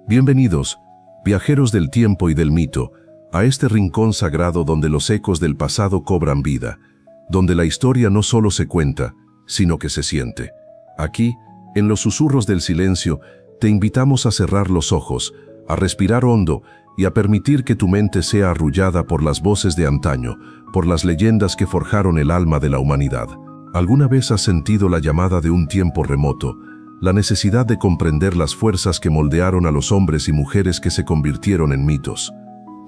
Bienvenidos, viajeros del tiempo y del mito, a este rincón sagrado donde los ecos del pasado cobran vida, donde la historia no solo se cuenta, sino que se siente. Aquí, en los susurros del silencio, te invitamos a cerrar los ojos, a respirar hondo y a permitir que tu mente sea arrullada por las voces de antaño, por las leyendas que forjaron el alma de la humanidad. ¿Alguna vez has sentido la llamada de un tiempo remoto, la necesidad de comprender las fuerzas que moldearon a los hombres y mujeres que se convirtieron en mitos?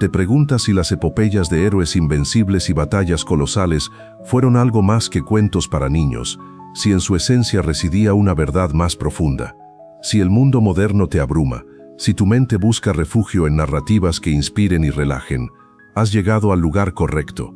Te preguntas si las epopeyas de héroes invencibles y batallas colosales fueron algo más que cuentos para niños, si en su esencia residía una verdad más profunda. Si el mundo moderno te abruma, si tu mente busca refugio en narrativas que inspiren y relajen, has llegado al lugar correcto.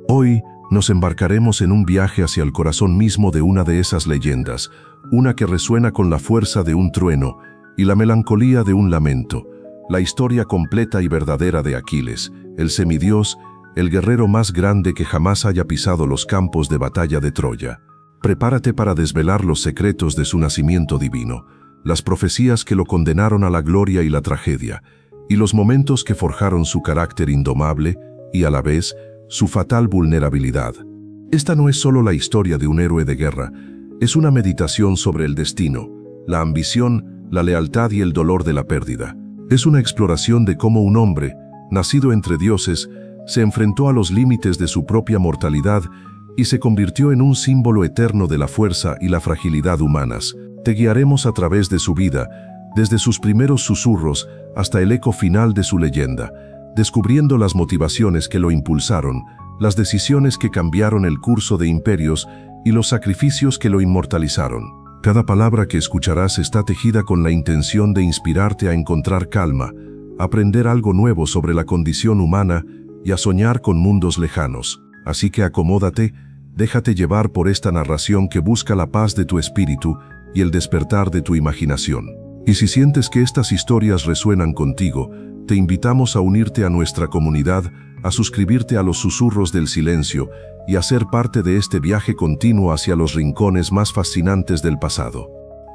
Hoy nos embarcaremos en un viaje hacia el corazón mismo de una de esas leyendas, una que resuena con la fuerza de un trueno y la melancolía de un lamento, la historia completa y verdadera de Aquiles, el semidios, el guerrero más grande que jamás haya pisado los campos de batalla de Troya. Prepárate para desvelar los secretos de su nacimiento divino, las profecías que lo condenaron a la gloria y la tragedia, y los momentos que forjaron su carácter indomable y a la vez su fatal vulnerabilidad. Esta no es solo la historia de un héroe de guerra, es una meditación sobre el destino, la ambición, la lealtad y el dolor de la pérdida. Es una exploración de cómo un hombre, nacido entre dioses, se enfrentó a los límites de su propia mortalidad y se convirtió en un símbolo eterno de la fuerza y la fragilidad humanas. Te guiaremos a través de su vida, desde sus primeros susurros hasta el eco final de su leyenda, descubriendo las motivaciones que lo impulsaron, las decisiones que cambiaron el curso de imperios y los sacrificios que lo inmortalizaron. Cada palabra que escucharás está tejida con la intención de inspirarte a encontrar calma, a aprender algo nuevo sobre la condición humana y a soñar con mundos lejanos. Así que acomódate, déjate llevar por esta narración que busca la paz de tu espíritu y el despertar de tu imaginación. Y si sientes que estas historias resuenan contigo, te invitamos a unirte a nuestra comunidad, a suscribirte a los susurros del silencio y a ser parte de este viaje continuo hacia los rincones más fascinantes del pasado.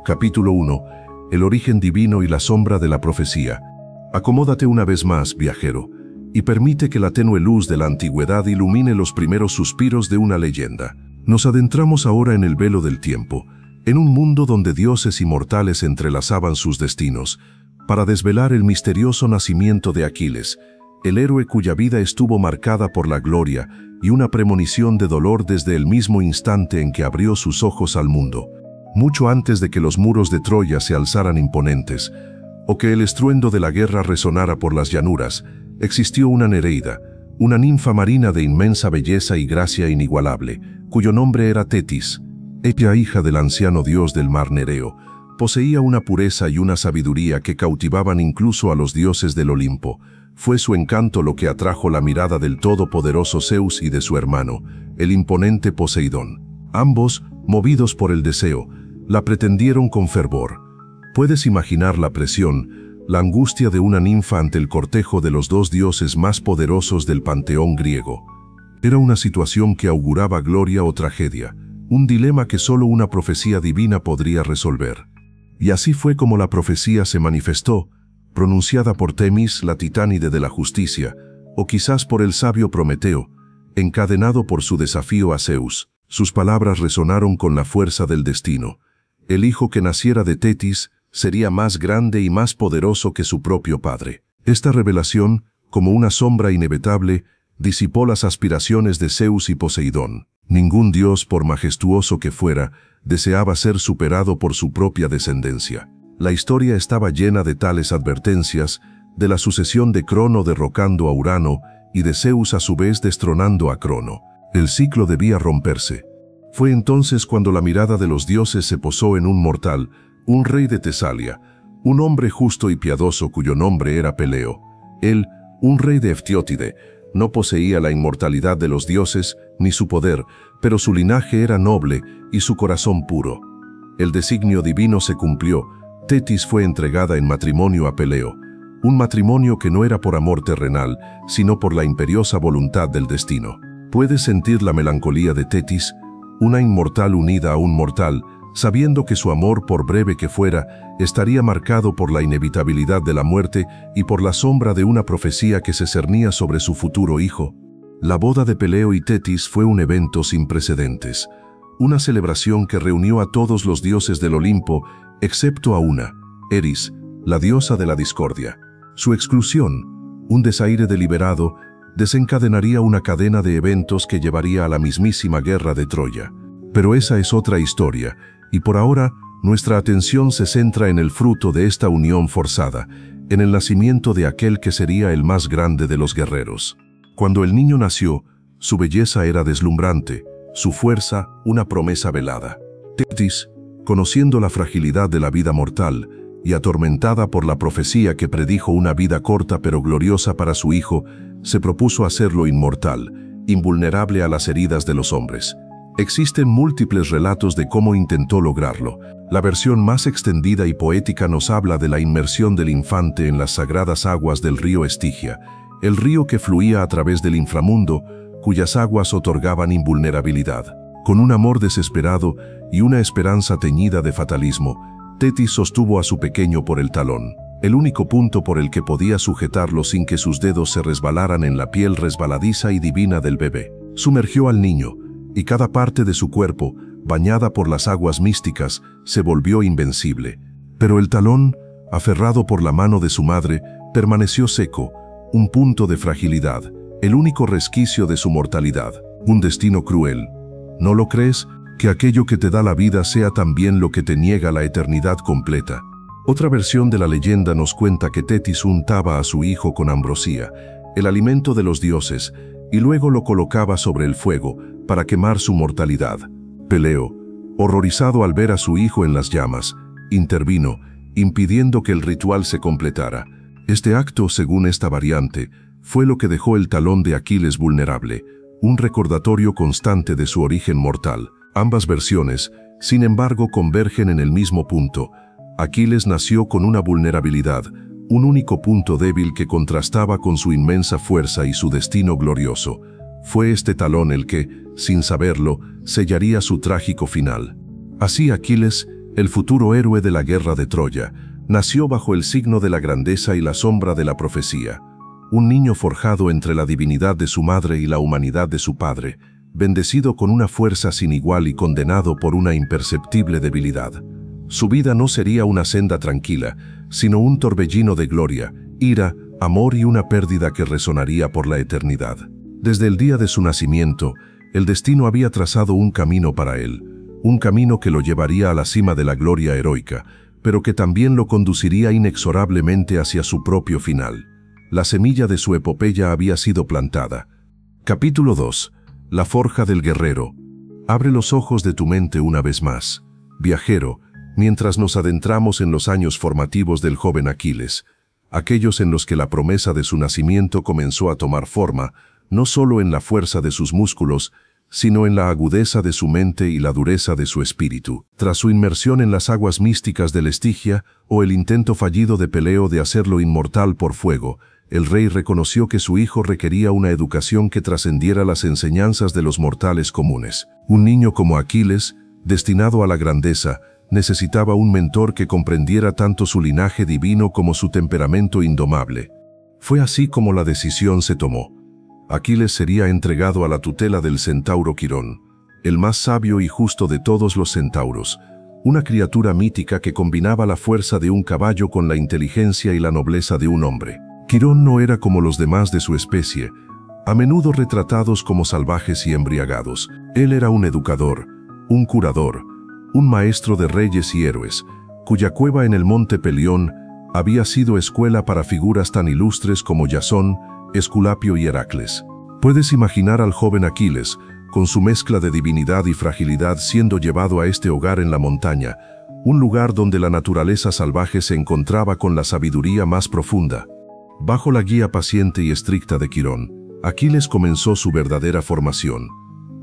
Capítulo 1. El origen divino y la sombra de la profecía. Acomódate una vez más, viajero, y permite que la tenue luz de la antigüedad ilumine los primeros suspiros de una leyenda. Nos adentramos ahora en el velo del tiempo, en un mundo donde dioses y mortales entrelazaban sus destinos, para desvelar el misterioso nacimiento de Aquiles, el héroe cuya vida estuvo marcada por la gloria y una premonición de dolor desde el mismo instante en que abrió sus ojos al mundo. Mucho antes de que los muros de Troya se alzaran imponentes, o que el estruendo de la guerra resonara por las llanuras, existió una Nereida, una ninfa marina de inmensa belleza y gracia inigualable, cuyo nombre era Tetis. Ella, hija del anciano dios del mar Nereo, poseía una pureza y una sabiduría que cautivaban incluso a los dioses del Olimpo. Fue su encanto lo que atrajo la mirada del todopoderoso Zeus y de su hermano, el imponente Poseidón. Ambos, movidos por el deseo, la pretendieron con fervor. Puedes imaginar la presión, la angustia de una ninfa ante el cortejo de los dos dioses más poderosos del panteón griego. Era una situación que auguraba gloria o tragedia, un dilema que solo una profecía divina podría resolver. Y así fue como la profecía se manifestó, pronunciada por Temis, la titánide de la justicia, o quizás por el sabio Prometeo, encadenado por su desafío a Zeus. Sus palabras resonaron con la fuerza del destino. El hijo que naciera de Tetis sería más grande y más poderoso que su propio padre. Esta revelación, como una sombra inevitable, disipó las aspiraciones de Zeus y Poseidón. Ningún dios, por majestuoso que fuera, deseaba ser superado por su propia descendencia. La historia estaba llena de tales advertencias, de la sucesión de Crono derrocando a Urano y de Zeus a su vez destronando a Crono. El ciclo debía romperse. Fue entonces cuando la mirada de los dioses se posó en un mortal, un rey de Tesalia, un hombre justo y piadoso cuyo nombre era Peleo. Él, un rey de Eftiótide, no poseía la inmortalidad de los dioses ni su poder, pero su linaje era noble y su corazón puro. El designio divino se cumplió. Tetis fue entregada en matrimonio a Peleo, un matrimonio que no era por amor terrenal, sino por la imperiosa voluntad del destino. Puedes sentir la melancolía de Tetis, una inmortal unida a un mortal, sabiendo que su amor, por breve que fuera, estaría marcado por la inevitabilidad de la muerte y por la sombra de una profecía que se cernía sobre su futuro hijo. La boda de Peleo y Tetis fue un evento sin precedentes, una celebración que reunió a todos los dioses del Olimpo, excepto a una, Eris, la diosa de la discordia. Su exclusión, un desaire deliberado, desencadenaría una cadena de eventos que llevaría a la mismísima guerra de Troya. Pero esa es otra historia, y por ahora nuestra atención se centra en el fruto de esta unión forzada, en el nacimiento de aquel que sería el más grande de los guerreros. Cuando el niño nació, su belleza era deslumbrante, su fuerza una promesa velada. Tetis, conociendo la fragilidad de la vida mortal y atormentada por la profecía que predijo una vida corta pero gloriosa para su hijo, se propuso hacerlo inmortal, invulnerable a las heridas de los hombres. Existen múltiples relatos de cómo intentó lograrlo. La versión más extendida y poética nos habla de la inmersión del infante en las sagradas aguas del río Estigia, el río que fluía a través del inframundo, cuyas aguas otorgaban invulnerabilidad. Con un amor desesperado y una esperanza teñida de fatalismo, Tetis sostuvo a su pequeño por el talón, el único punto por el que podía sujetarlo sin que sus dedos se resbalaran en la piel resbaladiza y divina del bebé. Sumergió al niño, y cada parte de su cuerpo, bañada por las aguas místicas, se volvió invencible. Pero el talón, aferrado por la mano de su madre, permaneció seco, un punto de fragilidad, el único resquicio de su mortalidad. Un destino cruel. ¿No lo crees? Que aquello que te da la vida sea también lo que te niega la eternidad completa. Otra versión de la leyenda nos cuenta que Tetis untaba a su hijo con ambrosía, el alimento de los dioses, y luego lo colocaba sobre el fuego para quemar su mortalidad. Peleo, horrorizado al ver a su hijo en las llamas, intervino, impidiendo que el ritual se completara. Este acto, según esta variante, fue lo que dejó el talón de Aquiles vulnerable, un recordatorio constante de su origen mortal. Ambas versiones, sin embargo, convergen en el mismo punto. Aquiles nació con una vulnerabilidad, un único punto débil que contrastaba con su inmensa fuerza y su destino glorioso. Fue este talón el que, sin saberlo, sellaría su trágico final. Así Aquiles, el futuro héroe de la guerra de Troya, nació bajo el signo de la grandeza y la sombra de la profecía. Un niño forjado entre la divinidad de su madre y la humanidad de su padre, bendecido con una fuerza sin igual y condenado por una imperceptible debilidad. Su vida no sería una senda tranquila, sino un torbellino de gloria, ira, amor y una pérdida que resonaría por la eternidad. Desde el día de su nacimiento, el destino había trazado un camino para él, un camino que lo llevaría a la cima de la gloria heroica, pero que también lo conduciría inexorablemente hacia su propio final. La semilla de su epopeya había sido plantada. Capítulo 2. La forja del guerrero. Abre los ojos de tu mente una vez más, viajero, mientras nos adentramos en los años formativos del joven Aquiles, aquellos en los que la promesa de su nacimiento comenzó a tomar forma, no solo en la fuerza de sus músculos, sino en la agudeza de su mente y la dureza de su espíritu. Tras su inmersión en las aguas místicas del Estigia, o el intento fallido de Peleo de hacerlo inmortal por fuego, el rey reconoció que su hijo requería una educación que trascendiera las enseñanzas de los mortales comunes. Un niño como Aquiles, destinado a la grandeza, necesitaba un mentor que comprendiera tanto su linaje divino como su temperamento indomable. Fue así como la decisión se tomó. Aquiles sería entregado a la tutela del centauro Quirón, el más sabio y justo de todos los centauros, una criatura mítica que combinaba la fuerza de un caballo con la inteligencia y la nobleza de un hombre. Quirón no era como los demás de su especie, a menudo retratados como salvajes y embriagados. Él era un educador, un curador, un maestro de reyes y héroes, cuya cueva en el monte Pelión había sido escuela para figuras tan ilustres como Jasón, Esculapio y Heracles. Puedes imaginar al joven Aquiles, con su mezcla de divinidad y fragilidad, siendo llevado a este hogar en la montaña, un lugar donde la naturaleza salvaje se encontraba con la sabiduría más profunda. Bajo la guía paciente y estricta de Quirón, Aquiles comenzó su verdadera formación.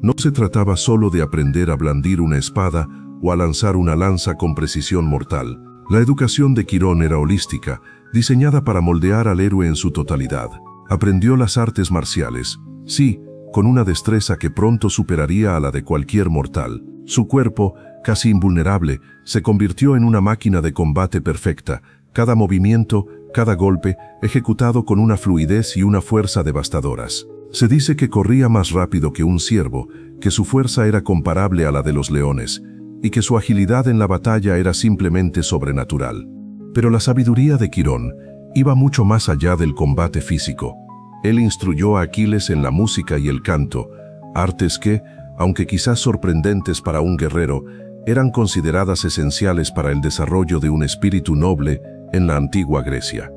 No se trataba solo de aprender a blandir una espada o a lanzar una lanza con precisión mortal. La educación de Quirón era holística, diseñada para moldear al héroe en su totalidad. Aprendió las artes marciales, sí, con una destreza que pronto superaría a la de cualquier mortal. Su cuerpo, casi invulnerable, se convirtió en una máquina de combate perfecta, cada movimiento, cada golpe, ejecutado con una fluidez y una fuerza devastadoras. Se dice que corría más rápido que un ciervo, que su fuerza era comparable a la de los leones, y que su agilidad en la batalla era simplemente sobrenatural. Pero la sabiduría de Quirón iba mucho más allá del combate físico. Él instruyó a Aquiles en la música y el canto, artes que, aunque quizás sorprendentes para un guerrero, eran consideradas esenciales para el desarrollo de un espíritu noble en la antigua Grecia.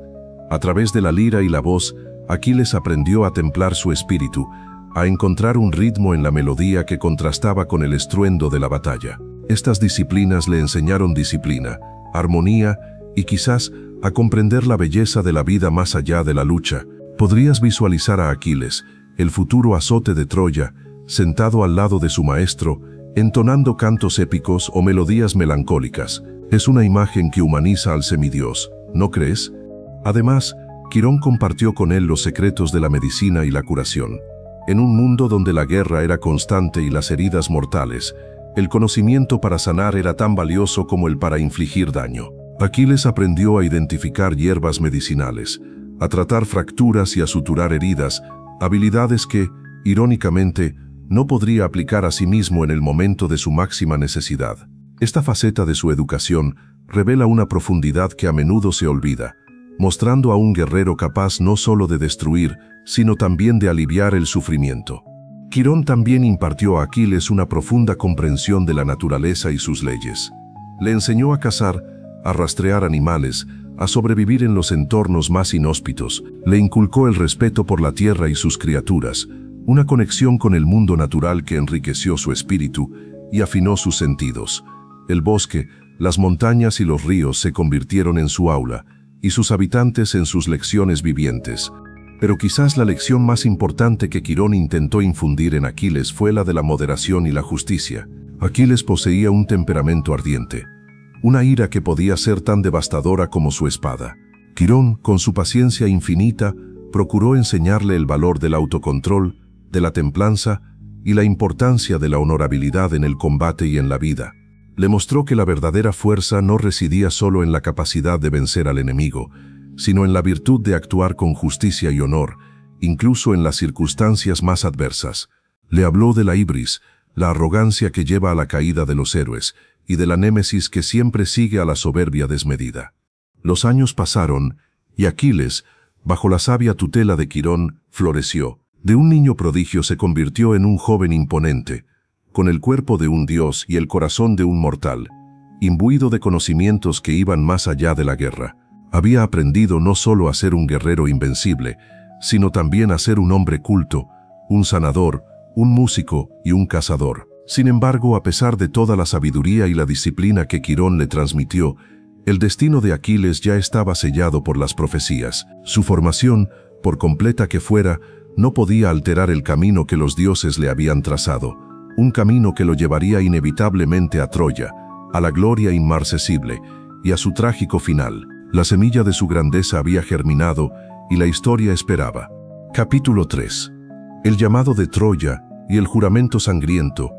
A través de la lira y la voz, Aquiles aprendió a templar su espíritu, a encontrar un ritmo en la melodía que contrastaba con el estruendo de la batalla. Estas disciplinas le enseñaron disciplina, armonía y quizás a comprender la belleza de la vida más allá de la lucha. Podrías visualizar a Aquiles, el futuro azote de Troya, sentado al lado de su maestro, entonando cantos épicos o melodías melancólicas. Es una imagen que humaniza al semidios, ¿no crees? Además, Quirón compartió con él los secretos de la medicina y la curación. En un mundo donde la guerra era constante y las heridas mortales, el conocimiento para sanar era tan valioso como el para infligir daño. Aquiles aprendió a identificar hierbas medicinales, a tratar fracturas y a suturar heridas, habilidades que, irónicamente, no podría aplicar a sí mismo en el momento de su máxima necesidad. Esta faceta de su educación revela una profundidad que a menudo se olvida, mostrando a un guerrero capaz no solo de destruir, sino también de aliviar el sufrimiento. Quirón también impartió a Aquiles una profunda comprensión de la naturaleza y sus leyes. Le enseñó a cazar, a rastrear animales, a sobrevivir en los entornos más inhóspitos. Le inculcó el respeto por la tierra y sus criaturas, una conexión con el mundo natural que enriqueció su espíritu y afinó sus sentidos. El bosque, las montañas y los ríos se convirtieron en su aula, y sus habitantes en sus lecciones vivientes. Pero quizás la lección más importante que Quirón intentó infundir en Aquiles fue la de la moderación y la justicia. Aquiles poseía un temperamento ardiente, una ira que podía ser tan devastadora como su espada. Quirón, con su paciencia infinita, procuró enseñarle el valor del autocontrol, de la templanza y la importancia de la honorabilidad en el combate y en la vida. Le mostró que la verdadera fuerza no residía solo en la capacidad de vencer al enemigo, sino en la virtud de actuar con justicia y honor, incluso en las circunstancias más adversas. Le habló de la ibris, la arrogancia que lleva a la caída de los héroes, y de la némesis que siempre sigue a la soberbia desmedida. Los años pasaron, y Aquiles, bajo la sabia tutela de Quirón, floreció. De un niño prodigio se convirtió en un joven imponente, con el cuerpo de un dios y el corazón de un mortal, imbuido de conocimientos que iban más allá de la guerra. Había aprendido no solo a ser un guerrero invencible, sino también a ser un hombre culto, un sanador, un músico y un cazador. Sin embargo, a pesar de toda la sabiduría y la disciplina que Quirón le transmitió, el destino de Aquiles ya estaba sellado por las profecías. Su formación, por completa que fuera, no podía alterar el camino que los dioses le habían trazado, un camino que lo llevaría inevitablemente a Troya, a la gloria inmarcesible y a su trágico final. La semilla de su grandeza había germinado y la historia esperaba. Capítulo 3. El llamado de Troya y el juramento sangriento.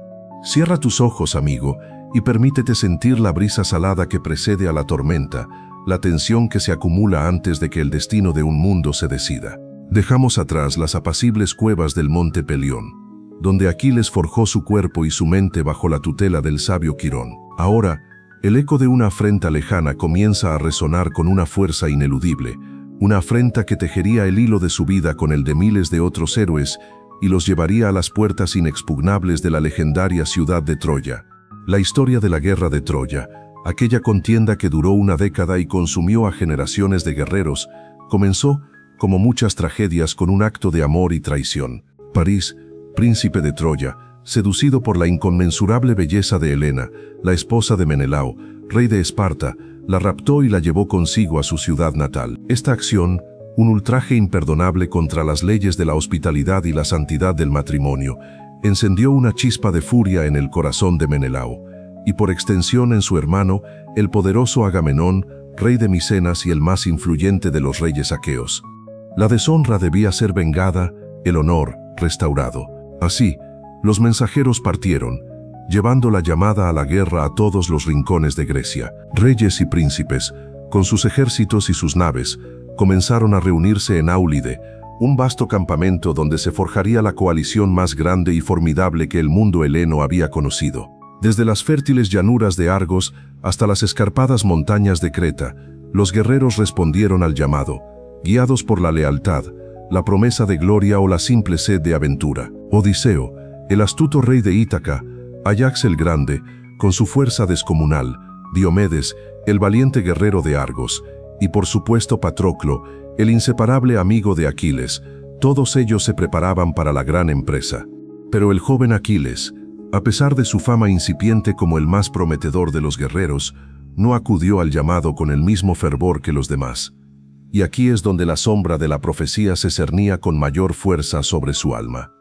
Cierra tus ojos, amigo, y permítete sentir la brisa salada que precede a la tormenta, la tensión que se acumula antes de que el destino de un mundo se decida. Dejamos atrás las apacibles cuevas del monte Pelión, donde Aquiles forjó su cuerpo y su mente bajo la tutela del sabio Quirón. Ahora, el eco de una afrenta lejana comienza a resonar con una fuerza ineludible, una afrenta que tejería el hilo de su vida con el de miles de otros héroes y los llevaría a las puertas inexpugnables de la legendaria ciudad de Troya. La historia de la guerra de Troya, aquella contienda que duró una década y consumió a generaciones de guerreros, comenzó, como muchas tragedias, con un acto de amor y traición. París, príncipe de Troya, seducido por la inconmensurable belleza de Helena, la esposa de Menelao, rey de Esparta, la raptó y la llevó consigo a su ciudad natal. Esta acción, un ultraje imperdonable contra las leyes de la hospitalidad y la santidad del matrimonio, encendió una chispa de furia en el corazón de Menelao, y por extensión en su hermano, el poderoso Agamenón, rey de Micenas y el más influyente de los reyes aqueos. La deshonra debía ser vengada, el honor restaurado. Así, los mensajeros partieron, llevando la llamada a la guerra a todos los rincones de Grecia. Reyes y príncipes, con sus ejércitos y sus naves, comenzaron a reunirse en Áulide, un vasto campamento donde se forjaría la coalición más grande y formidable que el mundo heleno había conocido. Desde las fértiles llanuras de Argos hasta las escarpadas montañas de Creta, los guerreros respondieron al llamado, guiados por la lealtad, la promesa de gloria o la simple sed de aventura. Odiseo, el astuto rey de Ítaca, Ayax el Grande, con su fuerza descomunal, Diomedes, el valiente guerrero de Argos, y por supuesto Patroclo, el inseparable amigo de Aquiles, todos ellos se preparaban para la gran empresa. Pero el joven Aquiles, a pesar de su fama incipiente como el más prometedor de los guerreros, no acudió al llamado con el mismo fervor que los demás. Y aquí es donde la sombra de la profecía se cernía con mayor fuerza sobre su alma.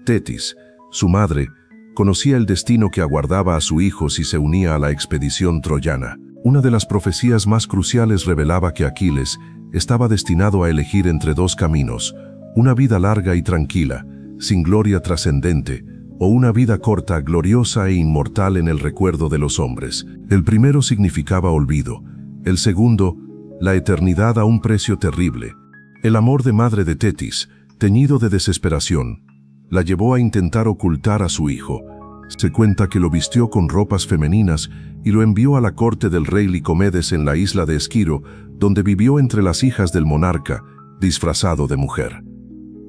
Tetis, su madre, conocía el destino que aguardaba a su hijo si se unía a la expedición troyana. Una de las profecías más cruciales revelaba que Aquiles estaba destinado a elegir entre dos caminos, una vida larga y tranquila, sin gloria trascendente, o una vida corta, gloriosa e inmortal en el recuerdo de los hombres. El primero significaba olvido, el segundo, la eternidad a un precio terrible. El amor de madre de Tetis, teñido de desesperación, la llevó a intentar ocultar a su hijo. Se cuenta que lo vistió con ropas femeninas y lo envió a la corte del rey Licomedes en la isla de Esquiro, donde vivió entre las hijas del monarca, disfrazado de mujer.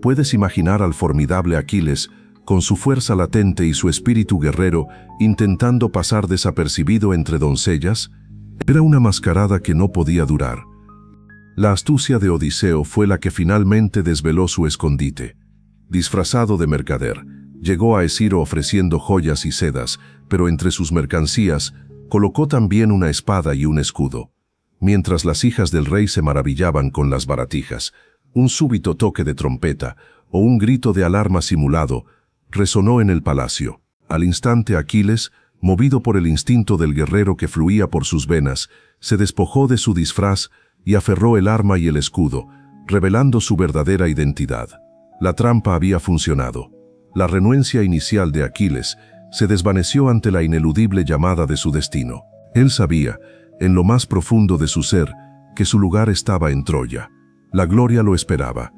¿Puedes imaginar al formidable Aquiles, con su fuerza latente y su espíritu guerrero, intentando pasar desapercibido entre doncellas? Era una mascarada que no podía durar. La astucia de Odiseo fue la que finalmente desveló su escondite. Disfrazado de mercader, llegó a Esciro ofreciendo joyas y sedas, pero entre sus mercancías colocó también una espada y un escudo. Mientras las hijas del rey se maravillaban con las baratijas, un súbito toque de trompeta o un grito de alarma simulado resonó en el palacio. Al instante Aquiles, movido por el instinto del guerrero que fluía por sus venas, se despojó de su disfraz y aferró el arma y el escudo, revelando su verdadera identidad. La trampa había funcionado. La renuencia inicial de Aquiles se desvaneció ante la ineludible llamada de su destino. Él sabía, en lo más profundo de su ser, que su lugar estaba en Troya. La gloria lo esperaba.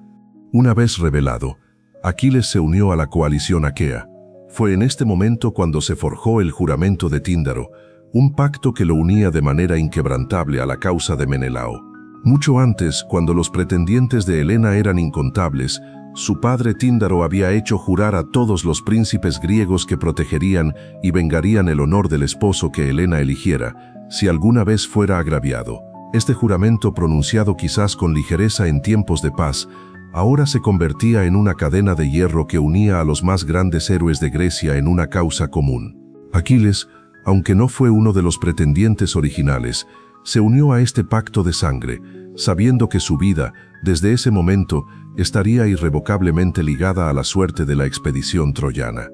Una vez revelado, Aquiles se unió a la coalición aquea. Fue en este momento cuando se forjó el juramento de Tíndaro, un pacto que lo unía de manera inquebrantable a la causa de Menelao. Mucho antes, cuando los pretendientes de Helena eran incontables, su padre Tíndaro había hecho jurar a todos los príncipes griegos que protegerían y vengarían el honor del esposo que Helena eligiera, si alguna vez fuera agraviado. Este juramento, pronunciado quizás con ligereza en tiempos de paz, ahora se convertía en una cadena de hierro que unía a los más grandes héroes de Grecia en una causa común. Aquiles, aunque no fue uno de los pretendientes originales, se unió a este pacto de sangre, sabiendo que su vida, desde ese momento, estaría irrevocablemente ligada a la suerte de la expedición troyana.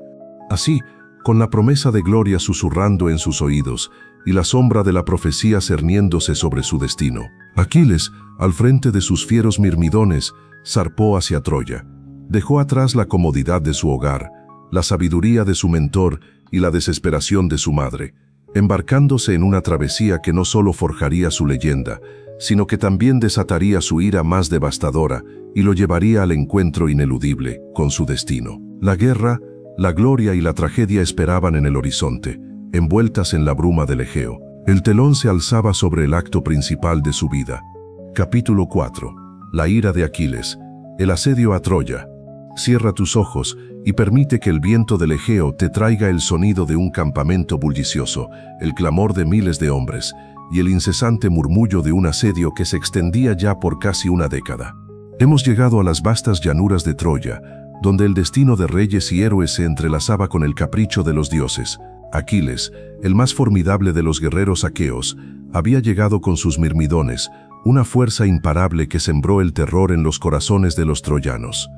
Así, con la promesa de gloria susurrando en sus oídos y la sombra de la profecía cerniéndose sobre su destino, Aquiles, al frente de sus fieros mirmidones, zarpó hacia Troya. Dejó atrás la comodidad de su hogar, la sabiduría de su mentor y la desesperación de su madre, embarcándose en una travesía que no solo forjaría su leyenda, sino que también desataría su ira más devastadora y lo llevaría al encuentro ineludible con su destino. La guerra, la gloria y la tragedia esperaban en el horizonte, envueltas en la bruma del Egeo. El telón se alzaba sobre el acto principal de su vida. Capítulo 4. La ira de Aquiles. El asedio a Troya. Cierra tus ojos y permite que el viento del Egeo te traiga el sonido de un campamento bullicioso, el clamor de miles de hombres y el incesante murmullo de un asedio que se extendía ya por casi una década. Hemos llegado a las vastas llanuras de Troya, donde el destino de reyes y héroes se entrelazaba con el capricho de los dioses. Aquiles, el más formidable de los guerreros aqueos, había llegado con sus mirmidones, una fuerza imparable que sembró el terror en los corazones de los troyanos.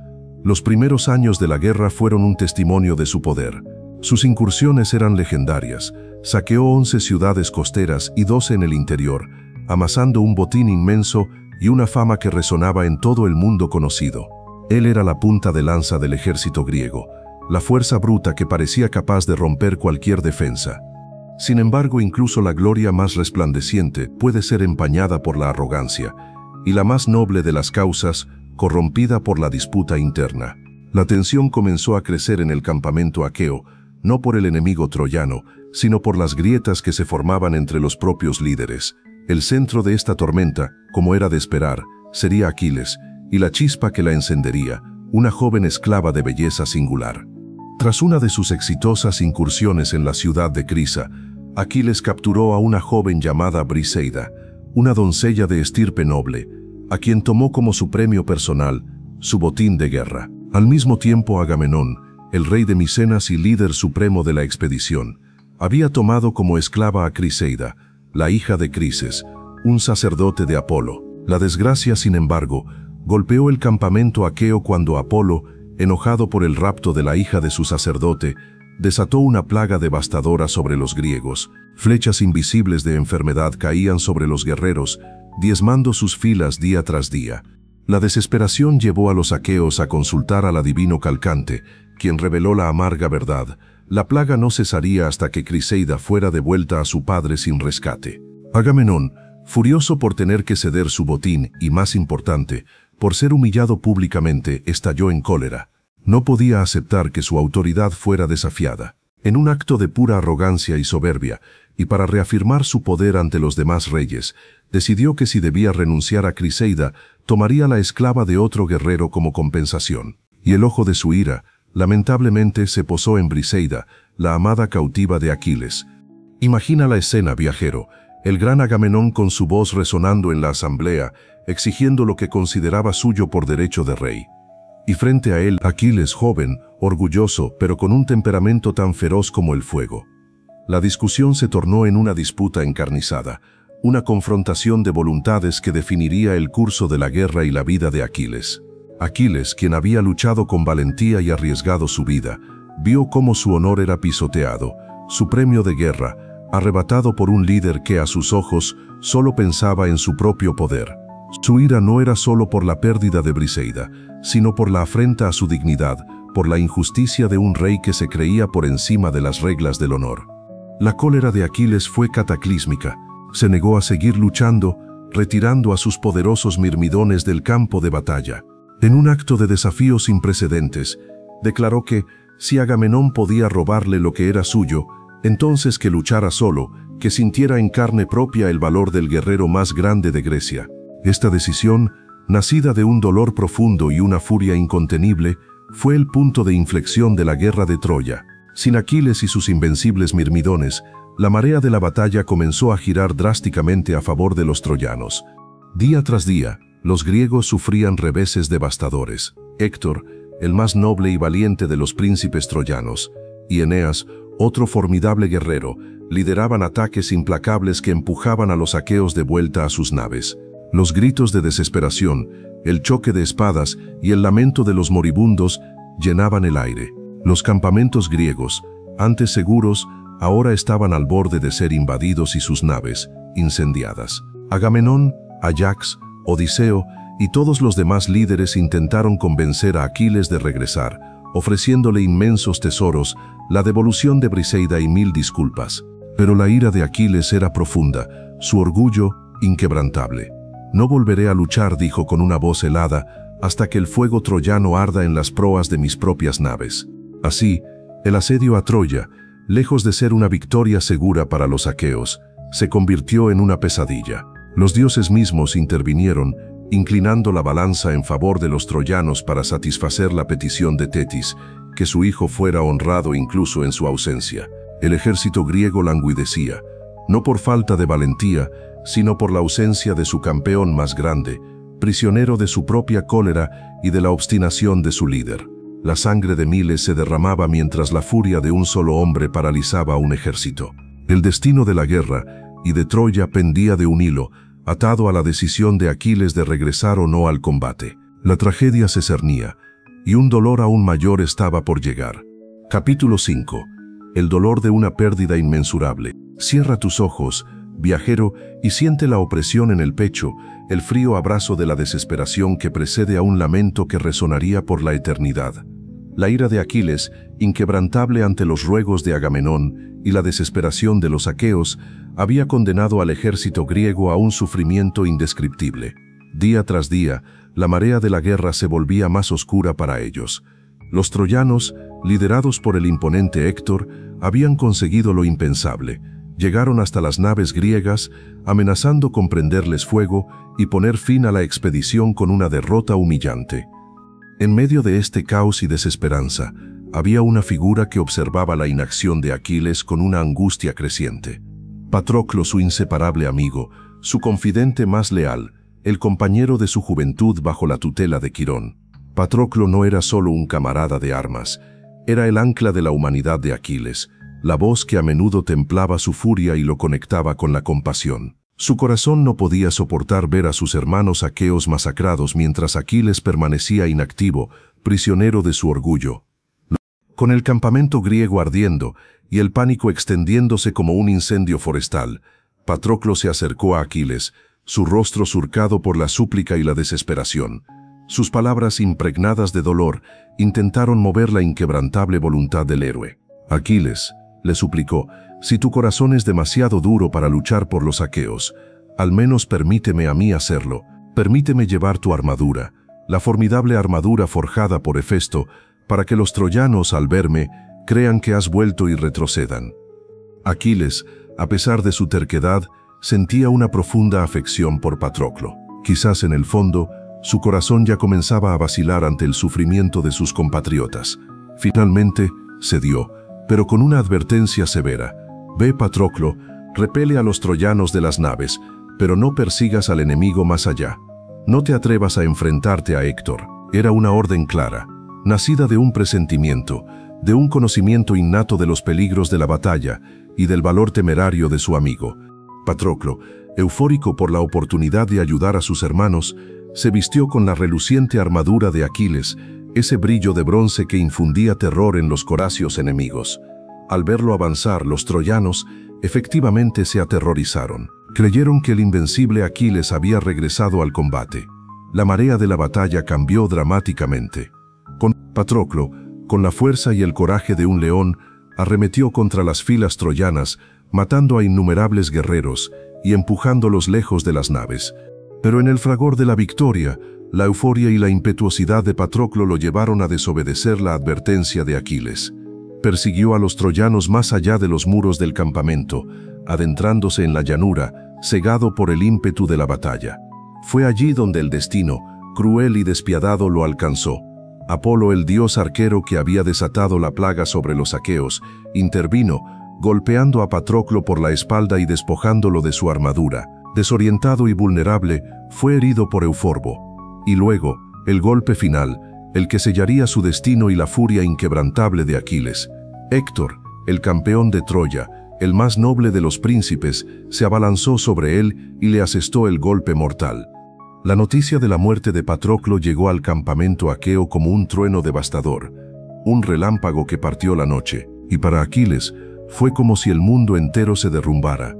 Los primeros años de la guerra fueron un testimonio de su poder. Sus incursiones eran legendarias. Saqueó 11 ciudades costeras y 12 en el interior, amasando un botín inmenso y una fama que resonaba en todo el mundo conocido. Él era la punta de lanza del ejército griego, la fuerza bruta que parecía capaz de romper cualquier defensa. Sin embargo, incluso la gloria más resplandeciente puede ser empañada por la arrogancia, y la más noble de las causas, corrompida por la disputa interna. La tensión comenzó a crecer en el campamento aqueo, no por el enemigo troyano, sino por las grietas que se formaban entre los propios líderes. El centro de esta tormenta, como era de esperar, sería Aquiles, y la chispa que la encendería, una joven esclava de belleza singular. Tras una de sus exitosas incursiones en la ciudad de Crisa, Aquiles capturó a una joven llamada Briseida, una doncella de estirpe noble, a quien tomó como su premio personal, su botín de guerra. Al mismo tiempo, Agamenón, el rey de Micenas y líder supremo de la expedición, había tomado como esclava a Criseida, la hija de Crises, un sacerdote de Apolo. La desgracia, sin embargo, golpeó el campamento aqueo cuando Apolo, enojado por el rapto de la hija de su sacerdote, desató una plaga devastadora sobre los griegos. Flechas invisibles de enfermedad caían sobre los guerreros, diezmando sus filas día tras día. La desesperación llevó a los aqueos a consultar al adivino Calcante, quien reveló la amarga verdad: la plaga no cesaría hasta que Criseida fuera devuelta a su padre sin rescate. Agamenón, furioso por tener que ceder su botín y, más importante, por ser humillado públicamente, estalló en cólera. No podía aceptar que su autoridad fuera desafiada. En un acto de pura arrogancia y soberbia, y para reafirmar su poder ante los demás reyes, decidió que si debía renunciar a Criseida, tomaría la esclava de otro guerrero como compensación. Y el ojo de su ira, lamentablemente, se posó en Briseida, la amada cautiva de Aquiles. Imagina la escena, viajero: el gran Agamenón con su voz resonando en la asamblea, exigiendo lo que consideraba suyo por derecho de rey. Y frente a él, Aquiles, joven, orgulloso, pero con un temperamento tan feroz como el fuego. La discusión se tornó en una disputa encarnizada, una confrontación de voluntades que definiría el curso de la guerra y la vida de Aquiles. Aquiles, quien había luchado con valentía y arriesgado su vida, vio cómo su honor era pisoteado, su premio de guerra, arrebatado por un líder que a sus ojos solo pensaba en su propio poder. Su ira no era solo por la pérdida de Briseida, sino por la afrenta a su dignidad, por la injusticia de un rey que se creía por encima de las reglas del honor. La cólera de Aquiles fue cataclísmica. Se negó a seguir luchando, retirando a sus poderosos mirmidones del campo de batalla. En un acto de desafío sin precedentes, declaró que, si Agamenón podía robarle lo que era suyo, entonces que luchara solo, que sintiera en carne propia el valor del guerrero más grande de Grecia. Esta decisión, nacida de un dolor profundo y una furia incontenible, fue el punto de inflexión de la guerra de Troya. Sin Aquiles y sus invencibles mirmidones, la marea de la batalla comenzó a girar drásticamente a favor de los troyanos. Día tras día, los griegos sufrían reveses devastadores. Héctor, el más noble y valiente de los príncipes troyanos, y Eneas, otro formidable guerrero, lideraban ataques implacables que empujaban a los aqueos de vuelta a sus naves. Los gritos de desesperación, el choque de espadas y el lamento de los moribundos llenaban el aire. Los campamentos griegos, antes seguros, ahora estaban al borde de ser invadidos y sus naves, incendiadas. Agamenón, Ajax, Odiseo y todos los demás líderes intentaron convencer a Aquiles de regresar, ofreciéndole inmensos tesoros, la devolución de Briseida y 1000 disculpas. Pero la ira de Aquiles era profunda, su orgullo inquebrantable. «No volveré a luchar», dijo con una voz helada, «hasta que el fuego troyano arda en las proas de mis propias naves». Así, el asedio a Troya, lejos de ser una victoria segura para los aqueos, se convirtió en una pesadilla. Los dioses mismos intervinieron, inclinando la balanza en favor de los troyanos para satisfacer la petición de Tetis, que su hijo fuera honrado incluso en su ausencia. El ejército griego languidecía, no por falta de valentía, sino por la ausencia de su campeón más grande, prisionero de su propia cólera y de la obstinación de su líder. La sangre de miles se derramaba mientras la furia de un solo hombre paralizaba a un ejército. El destino de la guerra y de Troya pendía de un hilo, atado a la decisión de Aquiles de regresar o no al combate. La tragedia se cernía, y un dolor aún mayor estaba por llegar. Capítulo 5. El dolor de una pérdida inmensurable. Cierra tus ojos, viajero, y siente la opresión en el pecho, el frío abrazo de la desesperación que precede a un lamento que resonaría por la eternidad. La ira de Aquiles, inquebrantable ante los ruegos de Agamenón y la desesperación de los aqueos, había condenado al ejército griego a un sufrimiento indescriptible. Día tras día, la marea de la guerra se volvía más oscura para ellos. Los troyanos, liderados por el imponente Héctor, habían conseguido lo impensable. Llegaron hasta las naves griegas, amenazando con prenderles fuego y poner fin a la expedición con una derrota humillante. En medio de este caos y desesperanza, había una figura que observaba la inacción de Aquiles con una angustia creciente. Patroclo, su inseparable amigo, su confidente más leal, el compañero de su juventud bajo la tutela de Quirón. Patroclo no era solo un camarada de armas, era el ancla de la humanidad de Aquiles, la voz que a menudo templaba su furia y lo conectaba con la compasión. Su corazón no podía soportar ver a sus hermanos aqueos masacrados mientras Aquiles permanecía inactivo, prisionero de su orgullo. Con el campamento griego ardiendo y el pánico extendiéndose como un incendio forestal, Patroclo se acercó a Aquiles, su rostro surcado por la súplica y la desesperación. Sus palabras impregnadas de dolor intentaron mover la inquebrantable voluntad del héroe. «Aquiles», le suplicó, «si tu corazón es demasiado duro para luchar por los aqueos, al menos permíteme a mí hacerlo. Permíteme llevar tu armadura, la formidable armadura forjada por Hefesto, para que los troyanos, al verme, crean que has vuelto y retrocedan». Aquiles, a pesar de su terquedad, sentía una profunda afección por Patroclo. Quizás en el fondo, su corazón ya comenzaba a vacilar ante el sufrimiento de sus compatriotas. Finalmente, cedió, pero con una advertencia severa. «Ve, Patroclo, repele a los troyanos de las naves, pero no persigas al enemigo más allá. No te atrevas a enfrentarte a Héctor». Era una orden clara, nacida de un presentimiento, de un conocimiento innato de los peligros de la batalla y del valor temerario de su amigo. Patroclo, eufórico por la oportunidad de ayudar a sus hermanos, se vistió con la reluciente armadura de Aquiles, ese brillo de bronce que infundía terror en los coracios enemigos. Al verlo avanzar, los troyanos efectivamente se aterrorizaron. Creyeron que el invencible Aquiles había regresado al combate. La marea de la batalla cambió dramáticamente. Patroclo, con la fuerza y el coraje de un león, arremetió contra las filas troyanas, matando a innumerables guerreros y empujándolos lejos de las naves. Pero en el fragor de la victoria, la euforia y la impetuosidad de Patroclo lo llevaron a desobedecer la advertencia de Aquiles. Persiguió a los troyanos más allá de los muros del campamento, adentrándose en la llanura, cegado por el ímpetu de la batalla. Fue allí donde el destino, cruel y despiadado, lo alcanzó. Apolo, el dios arquero que había desatado la plaga sobre los aqueos, intervino, golpeando a Patroclo por la espalda y despojándolo de su armadura. Desorientado y vulnerable, fue herido por Euforbo. Y luego, el golpe final, el que sellaría su destino y la furia inquebrantable de Aquiles. Héctor, el campeón de Troya, el más noble de los príncipes, se abalanzó sobre él y le asestó el golpe mortal. La noticia de la muerte de Patroclo llegó al campamento aqueo como un trueno devastador, un relámpago que partió la noche, y para Aquiles fue como si el mundo entero se derrumbara.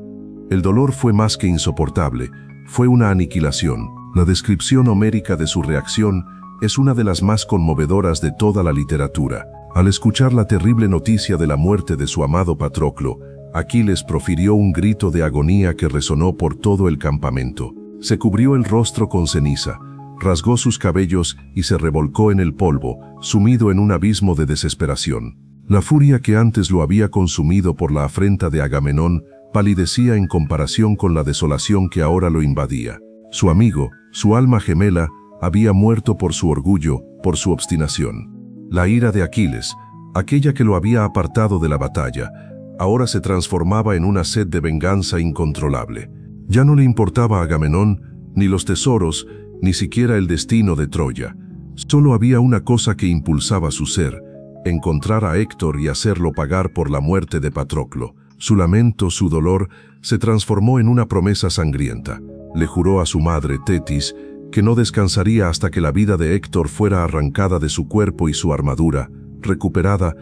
El dolor fue más que insoportable, fue una aniquilación. La descripción homérica de su reacción es una de las más conmovedoras de toda la literatura. Al escuchar la terrible noticia de la muerte de su amado Patroclo, Aquiles profirió un grito de agonía que resonó por todo el campamento. Se cubrió el rostro con ceniza, rasgó sus cabellos y se revolcó en el polvo, sumido en un abismo de desesperación. La furia que antes lo había consumido por la afrenta de Agamenón palidecía en comparación con la desolación que ahora lo invadía. Su amigo, su alma gemela, había muerto por su orgullo, por su obstinación. La ira de Aquiles, aquella que lo había apartado de la batalla, ahora se transformaba en una sed de venganza incontrolable. Ya no le importaba a Agamenón, ni los tesoros, ni siquiera el destino de Troya. Solo había una cosa que impulsaba su ser: encontrar a Héctor y hacerlo pagar por la muerte de Patroclo. Su lamento, su dolor, se transformó en una promesa sangrienta. Le juró a su madre, Tetis, que no descansaría hasta que la vida de Héctor fuera arrancada de su cuerpo y su armadura, recuperada.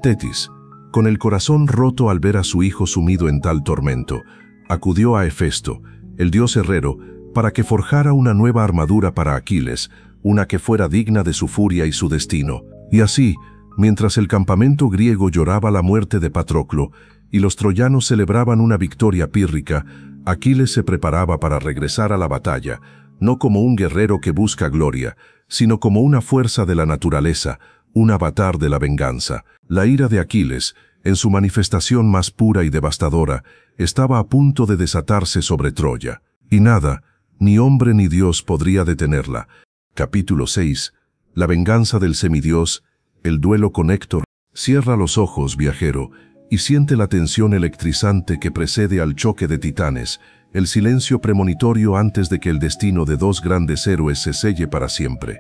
Tetis, con el corazón roto al ver a su hijo sumido en tal tormento, acudió a Hefesto, el dios herrero, para que forjara una nueva armadura para Aquiles, una que fuera digna de su furia y su destino. Y así, Mientras el campamento griego lloraba la muerte de Patroclo y los troyanos celebraban una victoria pírrica, Aquiles se preparaba para regresar a la batalla, no como un guerrero que busca gloria, sino como una fuerza de la naturaleza, un avatar de la venganza. La ira de Aquiles, en su manifestación más pura y devastadora, estaba a punto de desatarse sobre Troya. Y nada, ni hombre ni Dios podría detenerla. Capítulo 6. La venganza del semidios, el duelo con Héctor. Cierra los ojos, viajero, y siente la tensión electrizante que precede al choque de titanes, el silencio premonitorio antes de que el destino de dos grandes héroes se selle para siempre.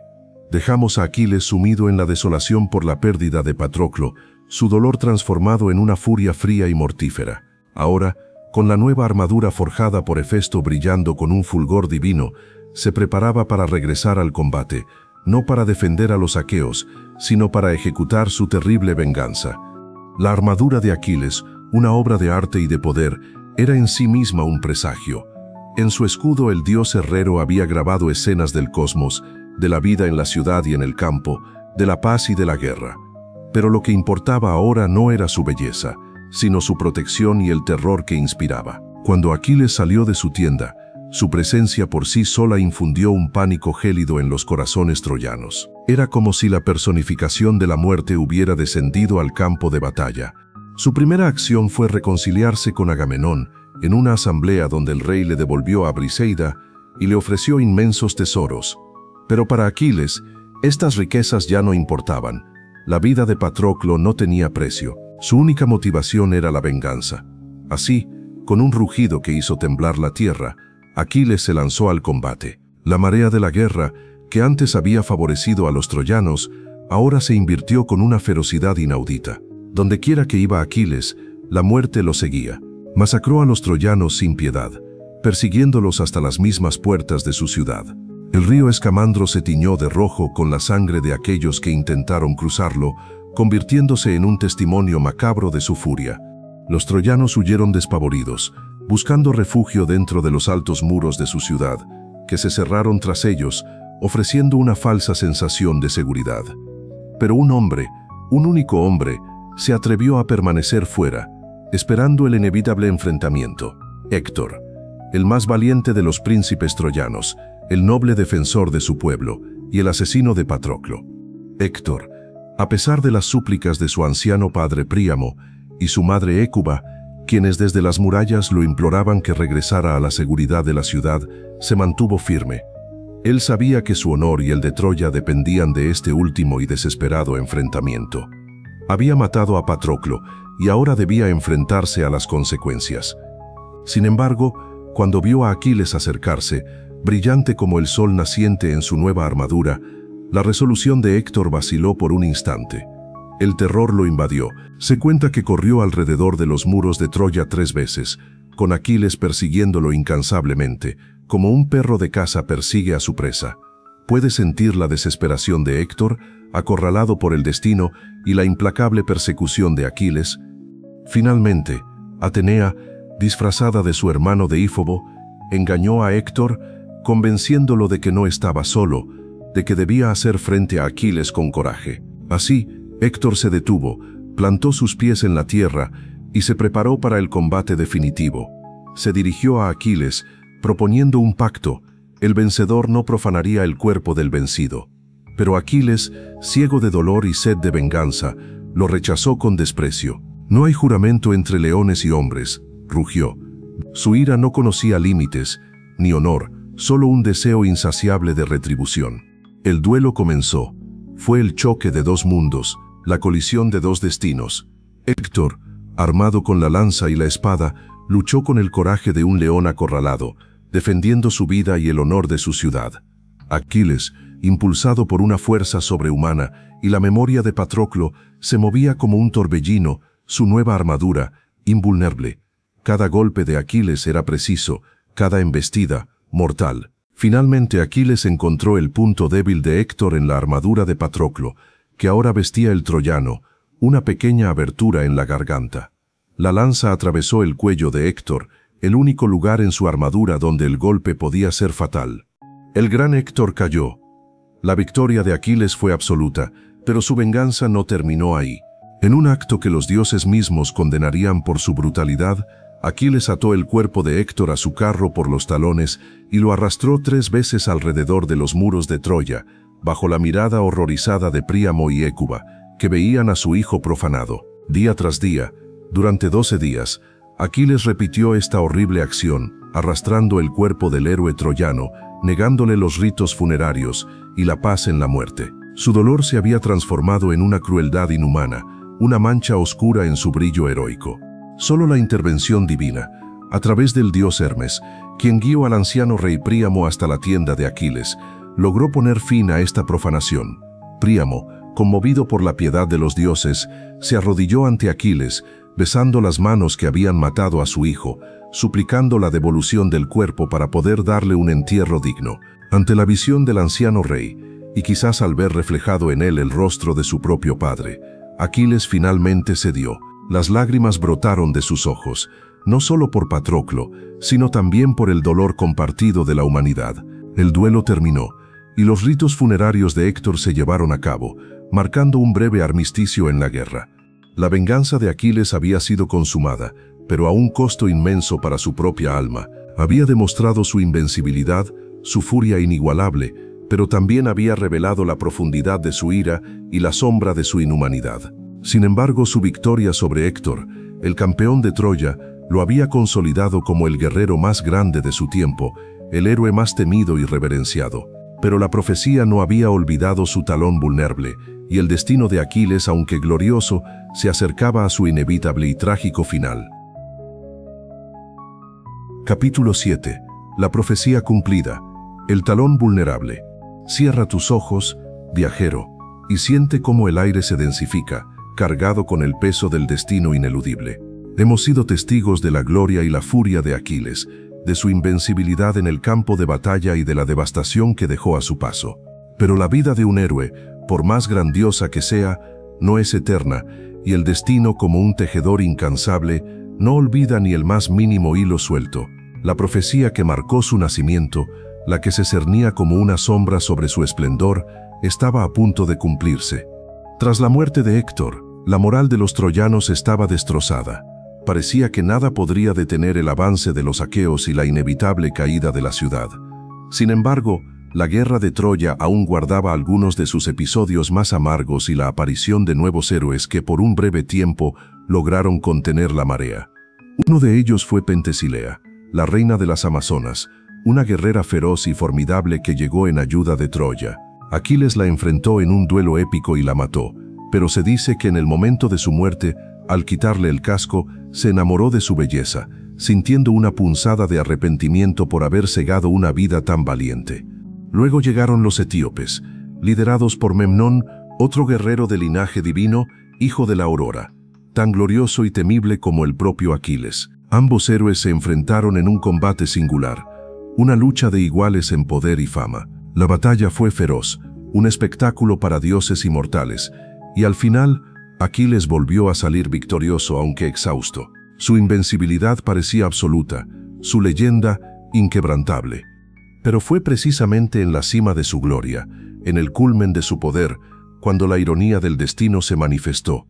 Dejamos a Aquiles sumido en la desolación por la pérdida de Patroclo, su dolor transformado en una furia fría y mortífera. Ahora, con la nueva armadura forjada por Hefesto brillando con un fulgor divino, se preparaba para regresar al combate, no para defender a los aqueos, sino para ejecutar su terrible venganza. La armadura de Aquiles, una obra de arte y de poder, era en sí misma un presagio. En su escudo el dios herrero había grabado escenas del cosmos, de la vida en la ciudad y en el campo, de la paz y de la guerra. Pero lo que importaba ahora no era su belleza, sino su protección y el terror que inspiraba. Cuando Aquiles salió de su tienda, su presencia por sí sola infundió un pánico gélido en los corazones troyanos. Era como si la personificación de la muerte hubiera descendido al campo de batalla. Su primera acción fue reconciliarse con Agamenón, en una asamblea donde el rey le devolvió a Briseida y le ofreció inmensos tesoros. Pero para Aquiles, estas riquezas ya no importaban. La vida de Patroclo no tenía precio. Su única motivación era la venganza. Así, con un rugido que hizo temblar la tierra, Aquiles se lanzó al combate. La marea de la guerra, que antes había favorecido a los troyanos, ahora se invirtió con una ferocidad inaudita. Dondequiera que iba Aquiles, la muerte lo seguía. Masacró a los troyanos sin piedad, persiguiéndolos hasta las mismas puertas de su ciudad. El río Escamandro se tiñó de rojo con la sangre de aquellos que intentaron cruzarlo, convirtiéndose en un testimonio macabro de su furia. Los troyanos huyeron despavoridos, buscando refugio dentro de los altos muros de su ciudad, que se cerraron tras ellos, ofreciendo una falsa sensación de seguridad. Pero un hombre, un único hombre, se atrevió a permanecer fuera, esperando el inevitable enfrentamiento. Héctor, el más valiente de los príncipes troyanos, el noble defensor de su pueblo y el asesino de Patroclo. Héctor, a pesar de las súplicas de su anciano padre Príamo y su madre Hécuba, quienes desde las murallas lo imploraban que regresara a la seguridad de la ciudad, se mantuvo firme. Él sabía que su honor y el de Troya dependían de este último y desesperado enfrentamiento. Había matado a Patroclo y ahora debía enfrentarse a las consecuencias. Sin embargo, cuando vio a Aquiles acercarse, brillante como el sol naciente en su nueva armadura, la resolución de Héctor vaciló por un instante. El terror lo invadió. Se cuenta que corrió alrededor de los muros de Troya 3 veces, con Aquiles persiguiéndolo incansablemente, como un perro de caza persigue a su presa. Puede sentir la desesperación de Héctor, acorralado por el destino y la implacable persecución de Aquiles. Finalmente, Atenea, disfrazada de su hermano Deífobo, engañó a Héctor, convenciéndolo de que no estaba solo, de que debía hacer frente a Aquiles con coraje. Así, Héctor se detuvo, plantó sus pies en la tierra y se preparó para el combate definitivo. Se dirigió a Aquiles, proponiendo un pacto. El vencedor no profanaría el cuerpo del vencido. Pero Aquiles, ciego de dolor y sed de venganza, lo rechazó con desprecio. «No hay juramento entre leones y hombres», rugió. Su ira no conocía límites, ni honor, solo un deseo insaciable de retribución. El duelo comenzó. Fue el choque de dos mundos, la colisión de dos destinos. Héctor, armado con la lanza y la espada, luchó con el coraje de un león acorralado, defendiendo su vida y el honor de su ciudad. Aquiles, impulsado por una fuerza sobrehumana y la memoria de Patroclo, se movía como un torbellino, su nueva armadura, invulnerable. Cada golpe de Aquiles era preciso, cada embestida, mortal. Finalmente Aquiles encontró el punto débil de Héctor en la armadura de Patroclo, que ahora vestía el troyano, una pequeña abertura en la garganta. La lanza atravesó el cuello de Héctor, el único lugar en su armadura donde el golpe podía ser fatal. El gran Héctor cayó. La victoria de Aquiles fue absoluta, Pero su venganza no terminó ahí. En un acto que los dioses mismos condenarían por su brutalidad, Aquiles ató el cuerpo de Héctor a su carro por los talones y lo arrastró 3 veces alrededor de los muros de Troya, bajo la mirada horrorizada de Príamo y Hécuba, que veían a su hijo profanado. Día tras día, durante 12 días, Aquiles repitió esta horrible acción, arrastrando el cuerpo del héroe troyano, negándole los ritos funerarios y la paz en la muerte. Su dolor se había transformado en una crueldad inhumana, una mancha oscura en su brillo heroico. Solo la intervención divina, a través del dios Hermes, quien guió al anciano rey Príamo hasta la tienda de Aquiles, logró poner fin a esta profanación. Príamo, conmovido por la piedad de los dioses, se arrodilló ante Aquiles, besando las manos que habían matado a su hijo, suplicando la devolución del cuerpo para poder darle un entierro digno. Ante la visión del anciano rey, y quizás al ver reflejado en él el rostro de su propio padre, Aquiles finalmente cedió. Las lágrimas brotaron de sus ojos, no solo por Patroclo, sino también por el dolor compartido de la humanidad. El duelo terminó, y los ritos funerarios de Héctor se llevaron a cabo, marcando un breve armisticio en la guerra. La venganza de Aquiles había sido consumada, pero a un costo inmenso para su propia alma. Había demostrado su invencibilidad, su furia inigualable, pero también había revelado la profundidad de su ira y la sombra de su inhumanidad. Sin embargo, su victoria sobre Héctor, el campeón de Troya, lo había consolidado como el guerrero más grande de su tiempo, el héroe más temido y reverenciado. Pero la profecía no había olvidado su talón vulnerable, y el destino de Aquiles, aunque glorioso, se acercaba a su inevitable y trágico final. Capítulo 7. La profecía cumplida. El talón vulnerable. Cierra tus ojos, viajero, y siente cómo el aire se densifica, cargado con el peso del destino ineludible. Hemos sido testigos de la gloria y la furia de Aquiles, de su invencibilidad en el campo de batalla y de la devastación que dejó a su paso. Pero la vida de un héroe, por más grandiosa que sea, no es eterna, y el destino, como un tejedor incansable, no olvida ni el más mínimo hilo suelto. La profecía que marcó su nacimiento, la que se cernía como una sombra sobre su esplendor, estaba a punto de cumplirse. Tras la muerte de Héctor, la moral de los troyanos estaba destrozada. Parecía que nada podría detener el avance de los aqueos y la inevitable caída de la ciudad. Sin embargo, la guerra de Troya aún guardaba algunos de sus episodios más amargos y la aparición de nuevos héroes que por un breve tiempo lograron contener la marea. Uno de ellos fue Pentesilea, la reina de las Amazonas, una guerrera feroz y formidable que llegó en ayuda de Troya. Aquiles la enfrentó en un duelo épico y la mató, pero se dice que en el momento de su muerte, al quitarle el casco, se enamoró de su belleza, sintiendo una punzada de arrepentimiento por haber cegado una vida tan valiente. Luego llegaron los etíopes, liderados por Memnón, otro guerrero de linaje divino, hijo de la aurora, tan glorioso y temible como el propio Aquiles. Ambos héroes se enfrentaron en un combate singular, una lucha de iguales en poder y fama. La batalla fue feroz, un espectáculo para dioses y mortales, y al final, Aquiles volvió a salir victorioso aunque exhausto. Su invencibilidad parecía absoluta, su leyenda inquebrantable. Pero fue precisamente en la cima de su gloria, en el culmen de su poder, cuando la ironía del destino se manifestó.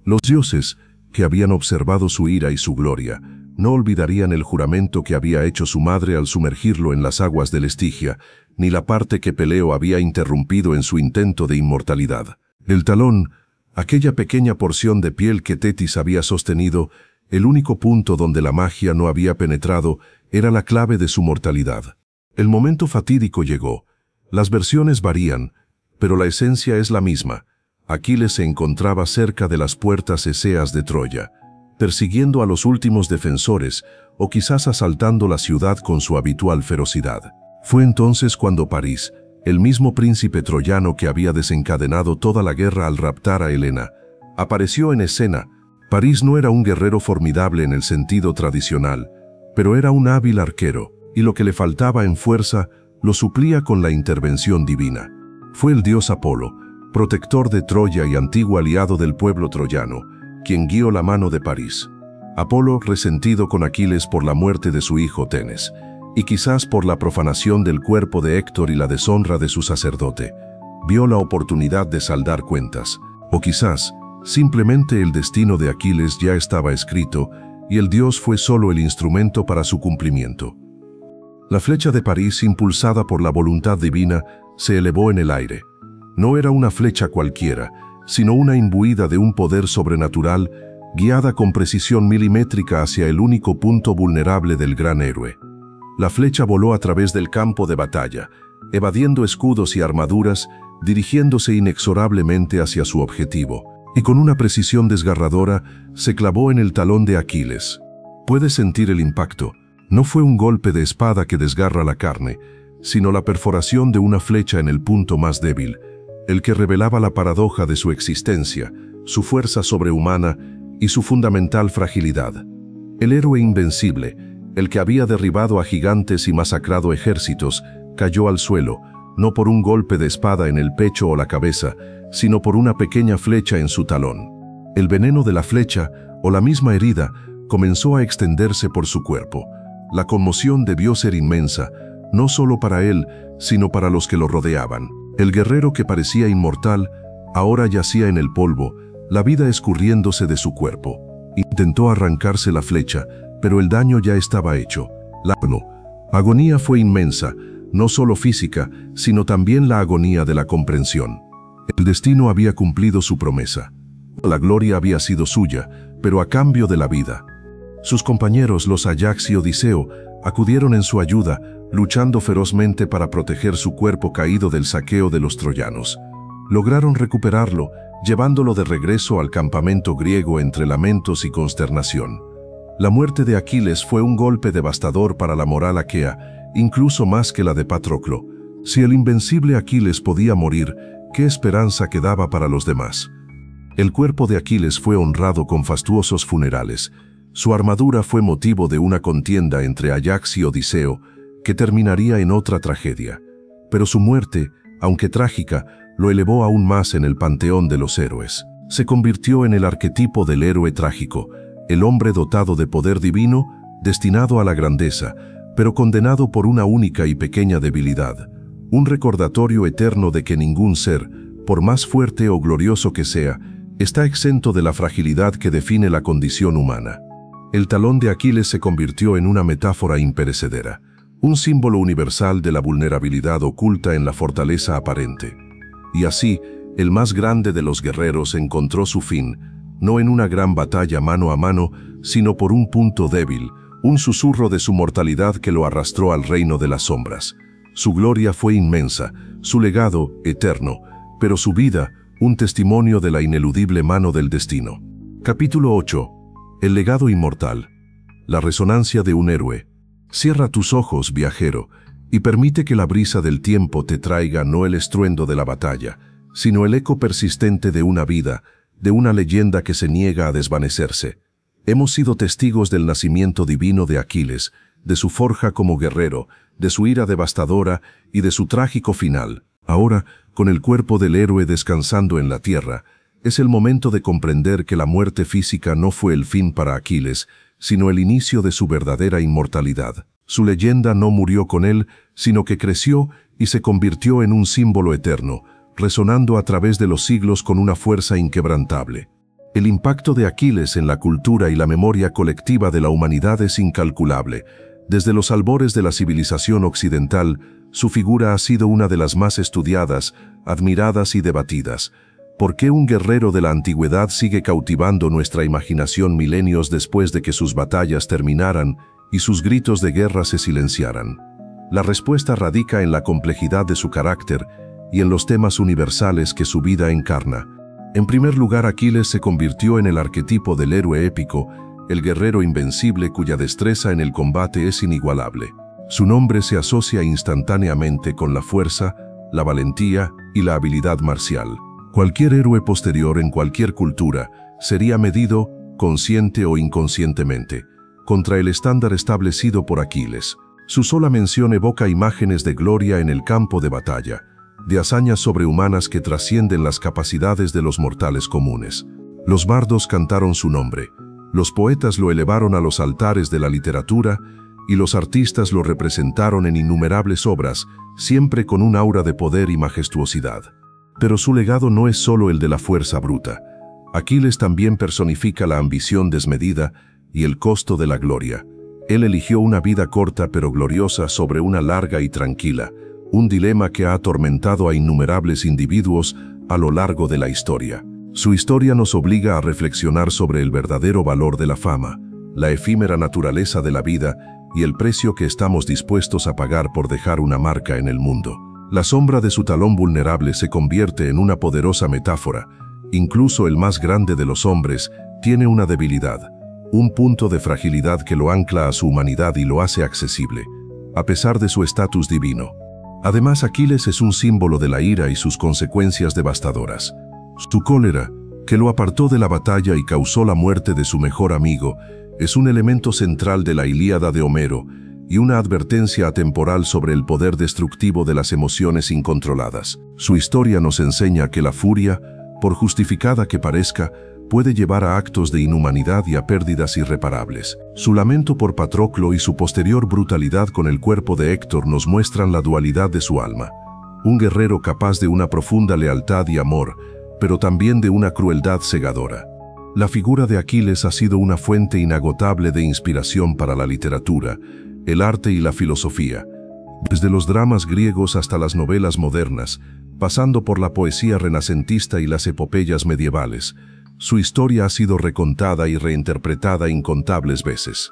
Los dioses, que habían observado su ira y su gloria, no olvidarían el juramento que había hecho su madre al sumergirlo en las aguas del Estigia, ni la parte que Peleo había interrumpido en su intento de inmortalidad. El talón, aquella pequeña porción de piel que Tetis había sostenido, el único punto donde la magia no había penetrado, era la clave de su mortalidad. El momento fatídico llegó. Las versiones varían, pero la esencia es la misma. Aquiles se encontraba cerca de las puertas eseas de Troya, persiguiendo a los últimos defensores o quizás asaltando la ciudad con su habitual ferocidad. Fue entonces cuando París, el mismo príncipe troyano que había desencadenado toda la guerra al raptar a Helena, apareció en escena. París no era un guerrero formidable en el sentido tradicional, pero era un hábil arquero, y lo que le faltaba en fuerza lo suplía con la intervención divina. Fue el dios Apolo, protector de Troya y antiguo aliado del pueblo troyano, quien guió la mano de París. Apolo, resentido con Aquiles por la muerte de su hijo Tenes, y quizás por la profanación del cuerpo de Héctor y la deshonra de su sacerdote, vio la oportunidad de saldar cuentas. O quizás, simplemente el destino de Aquiles ya estaba escrito y el dios fue solo el instrumento para su cumplimiento. La flecha de París, impulsada por la voluntad divina, se elevó en el aire. No era una flecha cualquiera, sino una imbuida de un poder sobrenatural, guiada con precisión milimétrica hacia el único punto vulnerable del gran héroe. La flecha voló a través del campo de batalla, evadiendo escudos y armaduras, dirigiéndose inexorablemente hacia su objetivo, y con una precisión desgarradora se clavó en el talón de Aquiles. Puedes sentir el impacto. No fue un golpe de espada que desgarra la carne, sino la perforación de una flecha en el punto más débil, el que revelaba la paradoja de su existencia, su fuerza sobrehumana y su fundamental fragilidad. El héroe invencible, el que había derribado a gigantes y masacrado ejércitos, cayó al suelo, no por un golpe de espada en el pecho o la cabeza, sino por una pequeña flecha en su talón. El veneno de la flecha, o la misma herida, comenzó a extenderse por su cuerpo. La conmoción debió ser inmensa, no solo para él, sino para los que lo rodeaban. El guerrero que parecía inmortal, ahora yacía en el polvo, la vida escurriéndose de su cuerpo. Intentó arrancarse la flecha, pero el daño ya estaba hecho. La agonía fue inmensa, no solo física, sino también la agonía de la comprensión. El destino había cumplido su promesa. La gloria había sido suya, pero a cambio de la vida. Sus compañeros, los Ajax y Odiseo, acudieron en su ayuda, luchando ferozmente para proteger su cuerpo caído del saqueo de los troyanos. Lograron recuperarlo, llevándolo de regreso al campamento griego entre lamentos y consternación. La muerte de Aquiles fue un golpe devastador para la moral aquea, incluso más que la de Patroclo. Si el invencible Aquiles podía morir, ¿qué esperanza quedaba para los demás? El cuerpo de Aquiles fue honrado con fastuosos funerales. Su armadura fue motivo de una contienda entre Ajax y Odiseo, que terminaría en otra tragedia. Pero su muerte, aunque trágica, lo elevó aún más en el panteón de los héroes. Se convirtió en el arquetipo del héroe trágico, el hombre dotado de poder divino, destinado a la grandeza, pero condenado por una única y pequeña debilidad. Un recordatorio eterno de que ningún ser, por más fuerte o glorioso que sea, está exento de la fragilidad que define la condición humana. El talón de Aquiles se convirtió en una metáfora imperecedera, un símbolo universal de la vulnerabilidad oculta en la fortaleza aparente. Y así, el más grande de los guerreros encontró su fin, no en una gran batalla mano a mano, sino por un punto débil, un susurro de su mortalidad que lo arrastró al reino de las sombras. Su gloria fue inmensa, su legado eterno, pero su vida, un testimonio de la ineludible mano del destino. Capítulo 8. El legado inmortal. La resonancia de un héroe. Cierra tus ojos, viajero, y permite que la brisa del tiempo te traiga no el estruendo de la batalla, sino el eco persistente de una vida, de una leyenda que se niega a desvanecerse. Hemos sido testigos del nacimiento divino de Aquiles, de su forja como guerrero, de su ira devastadora y de su trágico final. Ahora, con el cuerpo del héroe descansando en la tierra, es el momento de comprender que la muerte física no fue el fin para Aquiles, sino el inicio de su verdadera inmortalidad. Su leyenda no murió con él, sino que creció y se convirtió en un símbolo eterno, resonando a través de los siglos con una fuerza inquebrantable. El impacto de Aquiles en la cultura y la memoria colectiva de la humanidad es incalculable. Desde los albores de la civilización occidental, su figura ha sido una de las más estudiadas, admiradas y debatidas. ¿Por qué un guerrero de la antigüedad sigue cautivando nuestra imaginación milenios después de que sus batallas terminaran y sus gritos de guerra se silenciaran? La respuesta radica en la complejidad de su carácter y en los temas universales que su vida encarna. En primer lugar, Aquiles se convirtió en el arquetipo del héroe épico, el guerrero invencible cuya destreza en el combate es inigualable. Su nombre se asocia instantáneamente con la fuerza, la valentía y la habilidad marcial. Cualquier héroe posterior en cualquier cultura sería medido, consciente o inconscientemente, contra el estándar establecido por Aquiles. Su sola mención evoca imágenes de gloria en el campo de batalla, de hazañas sobrehumanas que trascienden las capacidades de los mortales comunes. Los bardos cantaron su nombre, los poetas lo elevaron a los altares de la literatura y los artistas lo representaron en innumerables obras, siempre con un aura de poder y majestuosidad. Pero su legado no es solo el de la fuerza bruta. Aquiles también personifica la ambición desmedida y el costo de la gloria. Él eligió una vida corta pero gloriosa sobre una larga y tranquila, un dilema que ha atormentado a innumerables individuos a lo largo de la historia. Su historia nos obliga a reflexionar sobre el verdadero valor de la fama, la efímera naturaleza de la vida y el precio que estamos dispuestos a pagar por dejar una marca en el mundo. La sombra de su talón vulnerable se convierte en una poderosa metáfora. Incluso el más grande de los hombres tiene una debilidad, un punto de fragilidad que lo ancla a su humanidad y lo hace accesible, a pesar de su estatus divino. Además, Aquiles es un símbolo de la ira y sus consecuencias devastadoras. Su cólera, que lo apartó de la batalla y causó la muerte de su mejor amigo, es un elemento central de la Ilíada de Homero y una advertencia atemporal sobre el poder destructivo de las emociones incontroladas. Su historia nos enseña que la furia, por justificada que parezca, puede llevar a actos de inhumanidad y a pérdidas irreparables. Su lamento por Patroclo y su posterior brutalidad con el cuerpo de Héctor nos muestran la dualidad de su alma. Un guerrero capaz de una profunda lealtad y amor, pero también de una crueldad cegadora. La figura de Aquiles ha sido una fuente inagotable de inspiración para la literatura, el arte y la filosofía. Desde los dramas griegos hasta las novelas modernas, pasando por la poesía renacentista y las epopeyas medievales, su historia ha sido recontada y reinterpretada incontables veces.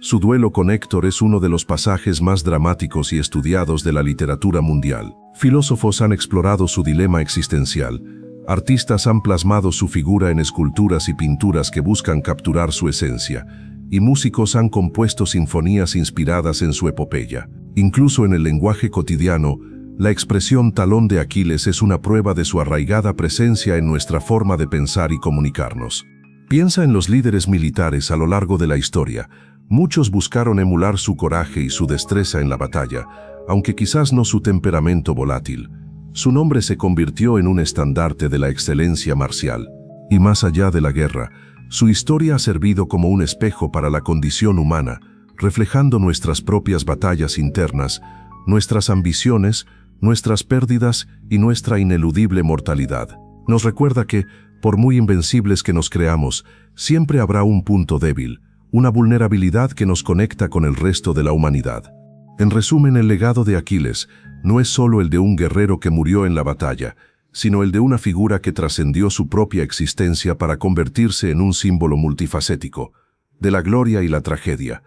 Su duelo con Héctor es uno de los pasajes más dramáticos y estudiados de la literatura mundial. Filósofos han explorado su dilema existencial. Artistas han plasmado su figura en esculturas y pinturas que buscan capturar su esencia, y músicos han compuesto sinfonías inspiradas en su epopeya. Incluso en el lenguaje cotidiano, la expresión talón de Aquiles es una prueba de su arraigada presencia en nuestra forma de pensar y comunicarnos. Piensa en los líderes militares a lo largo de la historia. Muchos buscaron emular su coraje y su destreza en la batalla, aunque quizás no su temperamento volátil. Su nombre se convirtió en un estandarte de la excelencia marcial. Y más allá de la guerra, su historia ha servido como un espejo para la condición humana, reflejando nuestras propias batallas internas, nuestras ambiciones, nuestras pérdidas y nuestra ineludible mortalidad. Nos recuerda que, por muy invencibles que nos creamos, siempre habrá un punto débil, una vulnerabilidad que nos conecta con el resto de la humanidad. En resumen, el legado de Aquiles no es solo el de un guerrero que murió en la batalla, sino el de una figura que trascendió su propia existencia para convertirse en un símbolo multifacético, de la gloria y la tragedia,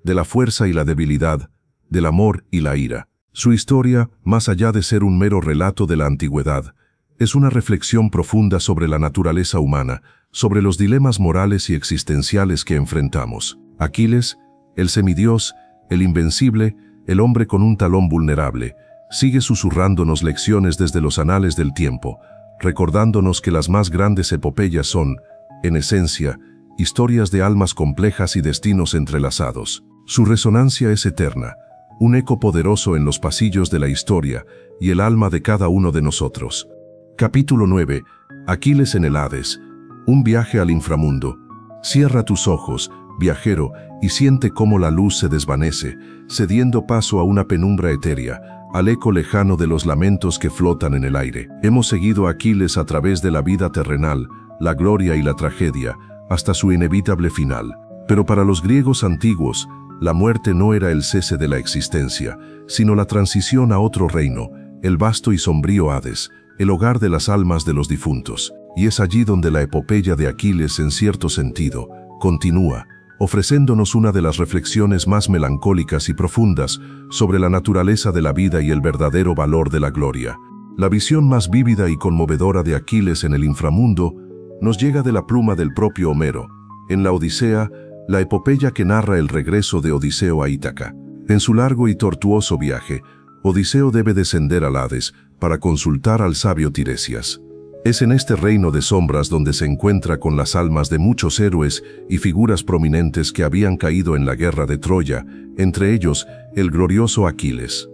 de la fuerza y la debilidad, del amor y la ira. Su historia, más allá de ser un mero relato de la antigüedad, es una reflexión profunda sobre la naturaleza humana, sobre los dilemas morales y existenciales que enfrentamos. Aquiles, el semidios, el invencible, el hombre con un talón vulnerable, sigue susurrándonos lecciones desde los anales del tiempo, recordándonos que las más grandes epopeyas son, en esencia, historias de almas complejas y destinos entrelazados. Su resonancia es eterna, un eco poderoso en los pasillos de la historia y el alma de cada uno de nosotros. Capítulo 9. Aquiles en el Hades. Un viaje al inframundo. Cierra tus ojos, viajero, y siente cómo la luz se desvanece, cediendo paso a una penumbra etérea, al eco lejano de los lamentos que flotan en el aire. Hemos seguido a Aquiles a través de la vida terrenal, la gloria y la tragedia, hasta su inevitable final. Pero para los griegos antiguos, la muerte no era el cese de la existencia, sino la transición a otro reino, el vasto y sombrío Hades, el hogar de las almas de los difuntos. Y es allí donde la epopeya de Aquiles, en cierto sentido, continúa, ofreciéndonos una de las reflexiones más melancólicas y profundas sobre la naturaleza de la vida y el verdadero valor de la gloria. La visión más vívida y conmovedora de Aquiles en el inframundo nos llega de la pluma del propio Homero, en la Odisea, la epopeya que narra el regreso de Odiseo a Ítaca. En su largo y tortuoso viaje, Odiseo debe descender al Hades para consultar al sabio Tiresias. Es en este reino de sombras donde se encuentra con las almas de muchos héroes y figuras prominentes que habían caído en la guerra de Troya, entre ellos el glorioso Aquiles.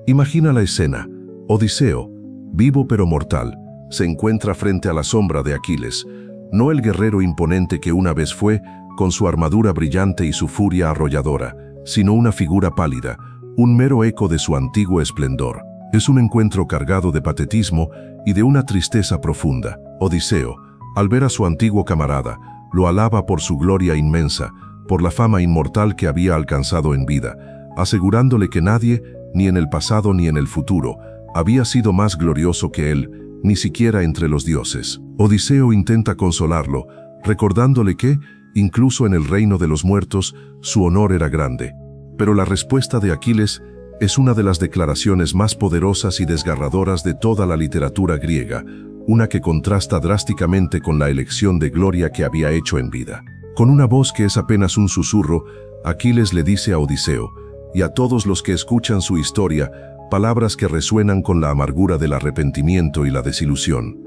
Imagina la escena. Odiseo, vivo pero mortal, se encuentra frente a la sombra de Aquiles, no el guerrero imponente que una vez fue, con su armadura brillante y su furia arrolladora, sino una figura pálida, un mero eco de su antiguo esplendor. Es un encuentro cargado de patetismo y de una tristeza profunda. Odiseo, al ver a su antiguo camarada, lo alaba por su gloria inmensa, por la fama inmortal que había alcanzado en vida, asegurándole que nadie, ni en el pasado ni en el futuro, había sido más glorioso que él, ni siquiera entre los dioses. Odiseo intenta consolarlo, recordándole que, incluso en el reino de los muertos, su honor era grande. Pero la respuesta de Aquiles es una de las declaraciones más poderosas y desgarradoras de toda la literatura griega, una que contrasta drásticamente con la elección de gloria que había hecho en vida. Con una voz que es apenas un susurro, Aquiles le dice a Odiseo, y a todos los que escuchan su historia, palabras que resuenan con la amargura del arrepentimiento y la desilusión.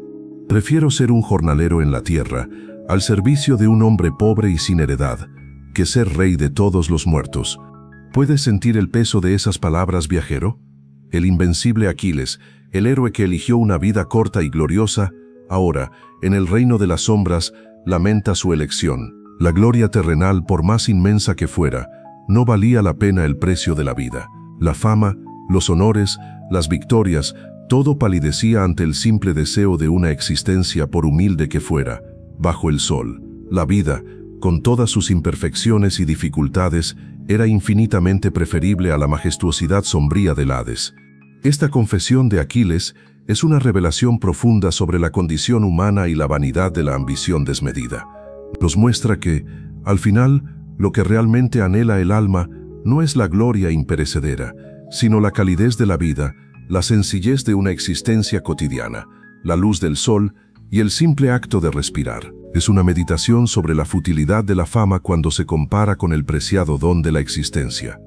Prefiero ser un jornalero en la tierra, al servicio de un hombre pobre y sin heredad, que ser rey de todos los muertos. ¿Puedes sentir el peso de esas palabras, viajero? El invencible Aquiles, el héroe que eligió una vida corta y gloriosa, ahora, en el reino de las sombras, lamenta su elección. La gloria terrenal, por más inmensa que fuera, no valía la pena el precio de la vida. La fama, los honores, las victorias, todo palidecía ante el simple deseo de una existencia por humilde que fuera, bajo el sol. La vida, con todas sus imperfecciones y dificultades, era infinitamente preferible a la majestuosidad sombría del Hades. Esta confesión de Aquiles es una revelación profunda sobre la condición humana y la vanidad de la ambición desmedida. Nos muestra que, al final, lo que realmente anhela el alma no es la gloria imperecedera, sino la calidez de la vida, la sencillez de una existencia cotidiana, la luz del sol y el simple acto de respirar. Es una meditación sobre la futilidad de la fama cuando se compara con el preciado don de la existencia.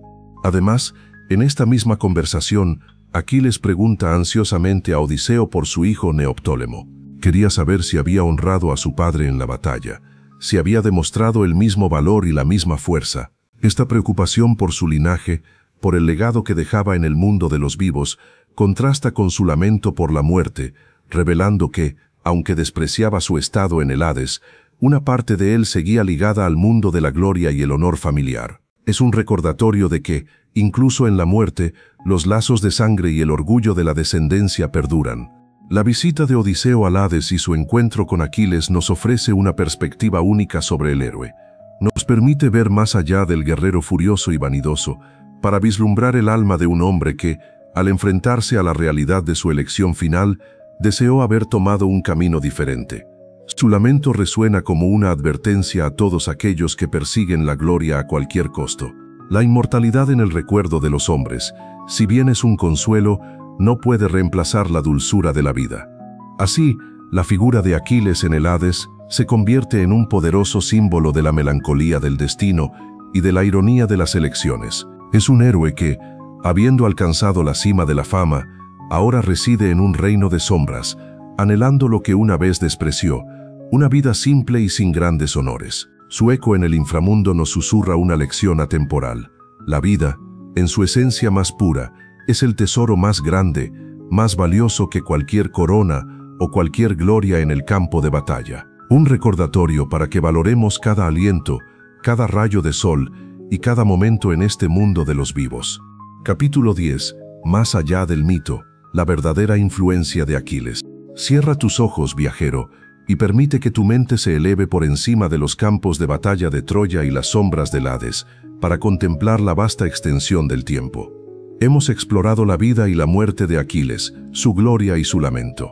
Además, en esta misma conversación, Aquiles pregunta ansiosamente a Odiseo por su hijo Neoptólemo. Quería saber si había honrado a su padre en la batalla, si había demostrado el mismo valor y la misma fuerza. Esta preocupación por su linaje, por el legado que dejaba en el mundo de los vivos, contrasta con su lamento por la muerte, revelando que, aunque despreciaba su estado en el Hades, una parte de él seguía ligada al mundo de la gloria y el honor familiar. Es un recordatorio de que, incluso en la muerte, los lazos de sangre y el orgullo de la descendencia perduran. La visita de Odiseo al Hades y su encuentro con Aquiles nos ofrece una perspectiva única sobre el héroe. Nos permite ver más allá del guerrero furioso y vanidoso, para vislumbrar el alma de un hombre que, al enfrentarse a la realidad de su elección final, deseó haber tomado un camino diferente. Su lamento resuena como una advertencia a todos aquellos que persiguen la gloria a cualquier costo. La inmortalidad en el recuerdo de los hombres, si bien es un consuelo, no puede reemplazar la dulzura de la vida. Así, la figura de Aquiles en el Hades se convierte en un poderoso símbolo de la melancolía del destino y de la ironía de las elecciones. Es un héroe que, habiendo alcanzado la cima de la fama, ahora reside en un reino de sombras, anhelando lo que una vez despreció, una vida simple y sin grandes honores. Su eco en el inframundo nos susurra una lección atemporal. La vida, en su esencia más pura, es el tesoro más grande, más valioso que cualquier corona o cualquier gloria en el campo de batalla. Un recordatorio para que valoremos cada aliento, cada rayo de sol y cada momento en este mundo de los vivos. Capítulo 10. Más allá del mito, la verdadera influencia de Aquiles. Cierra tus ojos, viajero, y permite que tu mente se eleve por encima de los campos de batalla de Troya y las sombras del Hades, para contemplar la vasta extensión del tiempo. Hemos explorado la vida y la muerte de Aquiles, su gloria y su lamento.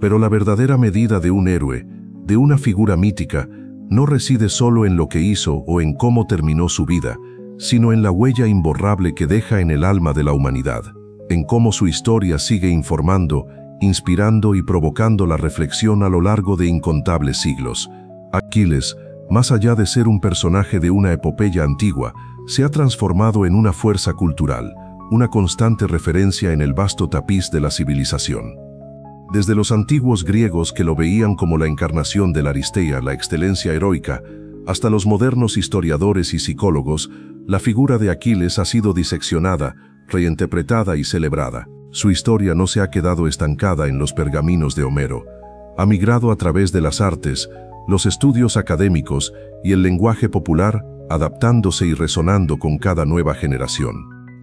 Pero la verdadera medida de un héroe, de una figura mítica, no reside solo en lo que hizo o en cómo terminó su vida, sino en la huella imborrable que deja en el alma de la humanidad, en cómo su historia sigue informando, inspirando y provocando la reflexión a lo largo de incontables siglos. Aquiles, más allá de ser un personaje de una epopeya antigua, se ha transformado en una fuerza cultural, una constante referencia en el vasto tapiz de la civilización. Desde los antiguos griegos que lo veían como la encarnación de la Aristeia, la excelencia heroica, hasta los modernos historiadores y psicólogos, la figura de Aquiles ha sido diseccionada, reinterpretada y celebrada. Su historia no se ha quedado estancada en los pergaminos de Homero. Ha migrado a través de las artes, los estudios académicos y el lenguaje popular, adaptándose y resonando con cada nueva generación.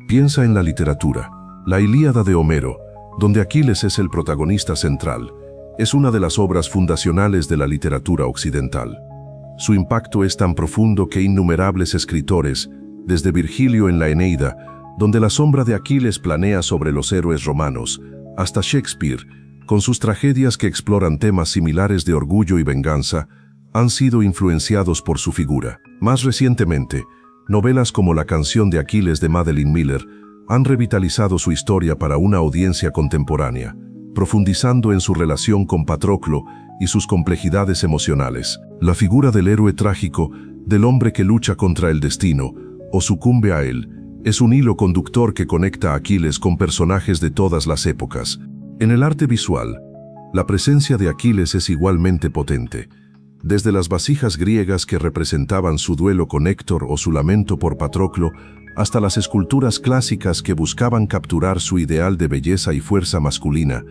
Piensa en la literatura. La Ilíada de Homero, donde Aquiles es el protagonista central, es una de las obras fundacionales de la literatura occidental. Su impacto es tan profundo que innumerables escritores, desde Virgilio en la Eneida, donde la sombra de Aquiles planea sobre los héroes romanos, hasta Shakespeare, con sus tragedias que exploran temas similares de orgullo y venganza, han sido influenciados por su figura. Más recientemente, novelas como La canción de Aquiles de Madeline Miller han revitalizado su historia para una audiencia contemporánea, profundizando en su relación con Patroclo y sus complejidades emocionales. La figura del héroe trágico, del hombre que lucha contra el destino o sucumbe a él, es un hilo conductor que conecta a Aquiles con personajes de todas las épocas. En el arte visual, la presencia de Aquiles es igualmente potente. Desde las vasijas griegas que representaban su duelo con Héctor o su lamento por Patroclo, hasta las esculturas clásicas que buscaban capturar su ideal de belleza y fuerza masculina,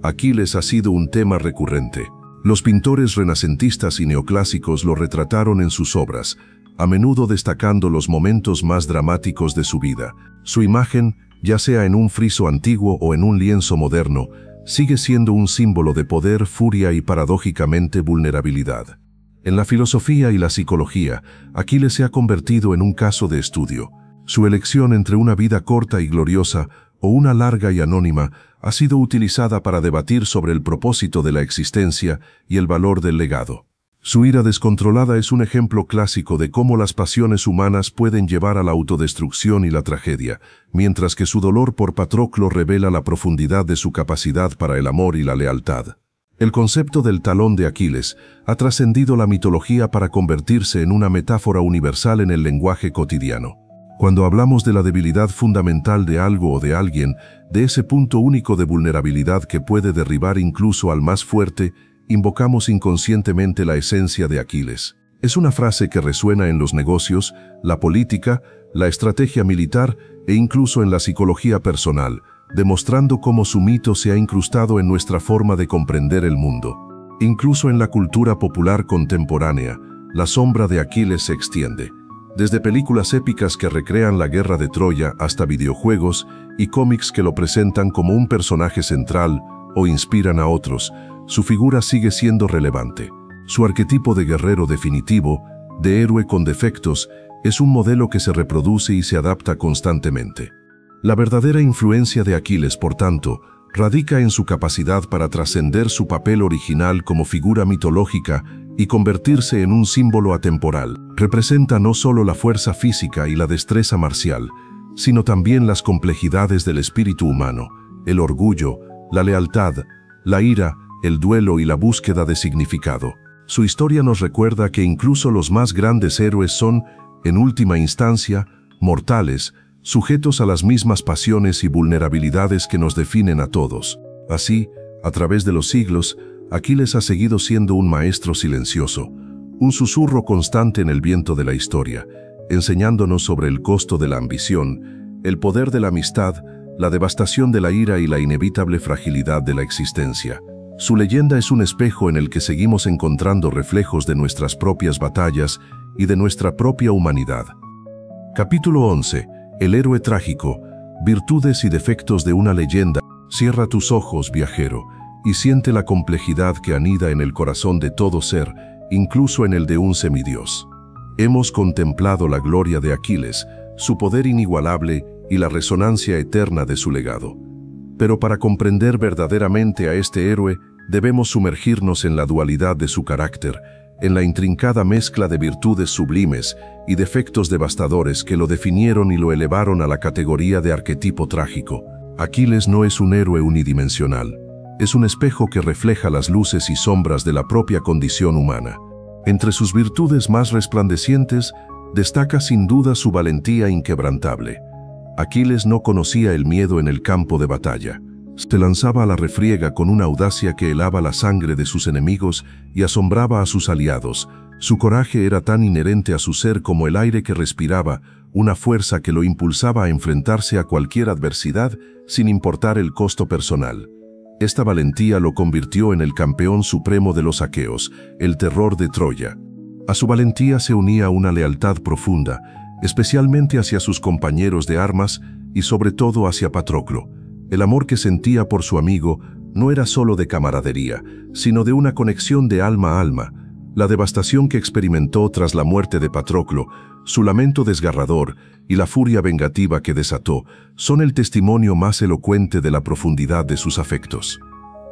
Aquiles ha sido un tema recurrente. Los pintores renacentistas y neoclásicos lo retrataron en sus obras, a menudo destacando los momentos más dramáticos de su vida. Su imagen, ya sea en un friso antiguo o en un lienzo moderno, sigue siendo un símbolo de poder, furia y paradójicamente vulnerabilidad. En la filosofía y la psicología, Aquiles se ha convertido en un caso de estudio. Su elección entre una vida corta y gloriosa o una larga y anónima ha sido utilizada para debatir sobre el propósito de la existencia y el valor del legado. Su ira descontrolada es un ejemplo clásico de cómo las pasiones humanas pueden llevar a la autodestrucción y la tragedia, mientras que su dolor por Patroclo revela la profundidad de su capacidad para el amor y la lealtad. El concepto del talón de Aquiles ha trascendido la mitología para convertirse en una metáfora universal en el lenguaje cotidiano. Cuando hablamos de la debilidad fundamental de algo o de alguien, de ese punto único de vulnerabilidad que puede derribar incluso al más fuerte, invocamos inconscientemente la esencia de Aquiles. Es una frase que resuena en los negocios, la política, la estrategia militar e incluso en la psicología personal, demostrando cómo su mito se ha incrustado en nuestra forma de comprender el mundo. Incluso en la cultura popular contemporánea, la sombra de Aquiles se extiende. Desde películas épicas que recrean la guerra de Troya hasta videojuegos y cómics que lo presentan como un personaje central o inspiran a otros, su figura sigue siendo relevante. Su arquetipo de guerrero definitivo, de héroe con defectos, es un modelo que se reproduce y se adapta constantemente. La verdadera influencia de Aquiles, por tanto, radica en su capacidad para trascender su papel original como figura mitológica y convertirse en un símbolo atemporal. Representa no solo la fuerza física y la destreza marcial, sino también las complejidades del espíritu humano, el orgullo, la lealtad, la ira, el duelo y la búsqueda de significado. Su historia nos recuerda que incluso los más grandes héroes son, en última instancia, mortales, sujetos a las mismas pasiones y vulnerabilidades que nos definen a todos. Así, a través de los siglos, Aquiles ha seguido siendo un maestro silencioso, un susurro constante en el viento de la historia, enseñándonos sobre el costo de la ambición, el poder de la amistad, la devastación de la ira y la inevitable fragilidad de la existencia. Su leyenda es un espejo en el que seguimos encontrando reflejos de nuestras propias batallas y de nuestra propia humanidad. Capítulo 11. El héroe trágico. Virtudes y defectos de una leyenda. Cierra tus ojos, viajero, y siente la complejidad que anida en el corazón de todo ser, incluso en el de un semidios. Hemos contemplado la gloria de Aquiles, su poder inigualable y la resonancia eterna de su legado. Pero para comprender verdaderamente a este héroe, debemos sumergirnos en la dualidad de su carácter, en la intrincada mezcla de virtudes sublimes y defectos devastadores que lo definieron y lo elevaron a la categoría de arquetipo trágico. Aquiles no es un héroe unidimensional. Es un espejo que refleja las luces y sombras de la propia condición humana. Entre sus virtudes más resplandecientes, destaca sin duda su valentía inquebrantable. Aquiles no conocía el miedo en el campo de batalla. Se lanzaba a la refriega con una audacia que helaba la sangre de sus enemigos y asombraba a sus aliados. Su coraje era tan inherente a su ser como el aire que respiraba, una fuerza que lo impulsaba a enfrentarse a cualquier adversidad sin importar el costo personal. Esta valentía lo convirtió en el campeón supremo de los aqueos, el terror de Troya. A su valentía se unía una lealtad profunda, especialmente hacia sus compañeros de armas y sobre todo hacia Patroclo. El amor que sentía por su amigo no era solo de camaradería, sino de una conexión de alma a alma. La devastación que experimentó tras la muerte de Patroclo, su lamento desgarrador y la furia vengativa que desató son el testimonio más elocuente de la profundidad de sus afectos.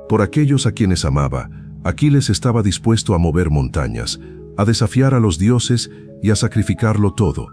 Por aquellos a quienes amaba, Aquiles estaba dispuesto a mover montañas, a desafiar a los dioses y a sacrificarlo todo.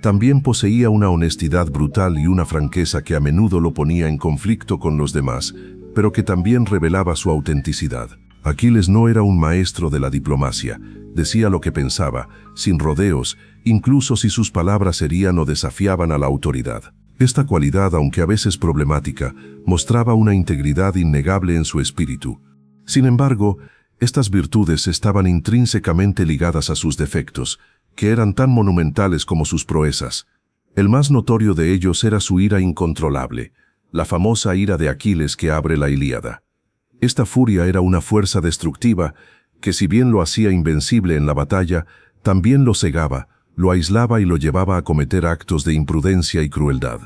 También poseía una honestidad brutal y una franqueza que a menudo lo ponía en conflicto con los demás, pero que también revelaba su autenticidad. Aquiles no era un maestro de la diplomacia, decía lo que pensaba, sin rodeos, incluso si sus palabras herían o desafiaban a la autoridad. Esta cualidad, aunque a veces problemática, mostraba una integridad innegable en su espíritu. Sin embargo, estas virtudes estaban intrínsecamente ligadas a sus defectos, que eran tan monumentales como sus proezas. El más notorio de ellos era su ira incontrolable, la famosa ira de Aquiles que abre la Ilíada. Esta furia era una fuerza destructiva que, si bien lo hacía invencible en la batalla, también lo cegaba, lo aislaba y lo llevaba a cometer actos de imprudencia y crueldad.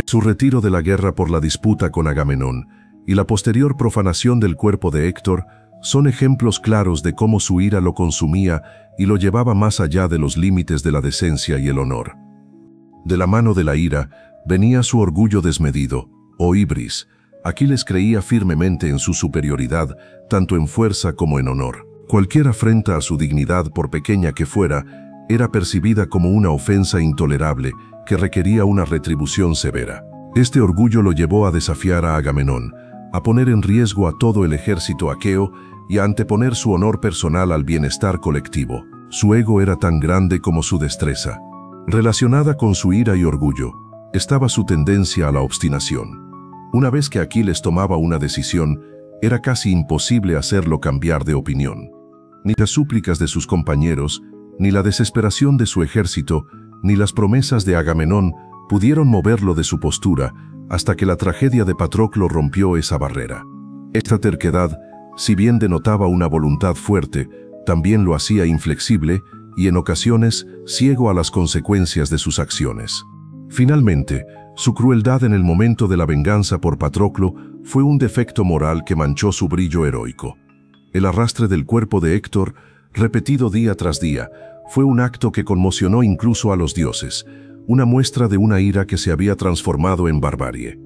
Su retiro de la guerra por la disputa con Agamenón y la posterior profanación del cuerpo de Héctor son ejemplos claros de cómo su ira lo consumía y lo llevaba más allá de los límites de la decencia y el honor. De la mano de la ira venía su orgullo desmedido, o ibris. Aquiles creía firmemente en su superioridad, tanto en fuerza como en honor. Cualquier afrenta a su dignidad, por pequeña que fuera, era percibida como una ofensa intolerable que requería una retribución severa. Este orgullo lo llevó a desafiar a Agamenón, a poner en riesgo a todo el ejército aqueo y a anteponer su honor personal al bienestar colectivo. Su ego era tan grande como su destreza. Relacionada con su ira y orgullo, estaba su tendencia a la obstinación. Una vez que Aquiles tomaba una decisión, era casi imposible hacerlo cambiar de opinión. Ni las súplicas de sus compañeros, ni la desesperación de su ejército, ni las promesas de Agamenón pudieron moverlo de su postura hasta que la tragedia de Patroclo rompió esa barrera. Esta terquedad, si bien denotaba una voluntad fuerte, también lo hacía inflexible y en ocasiones ciego a las consecuencias de sus acciones. Finalmente, su crueldad en el momento de la venganza por Patroclo fue un defecto moral que manchó su brillo heroico. El arrastre del cuerpo de Héctor, repetido día tras día, fue un acto que conmocionó incluso a los dioses, una muestra de una ira que se había transformado en barbarie.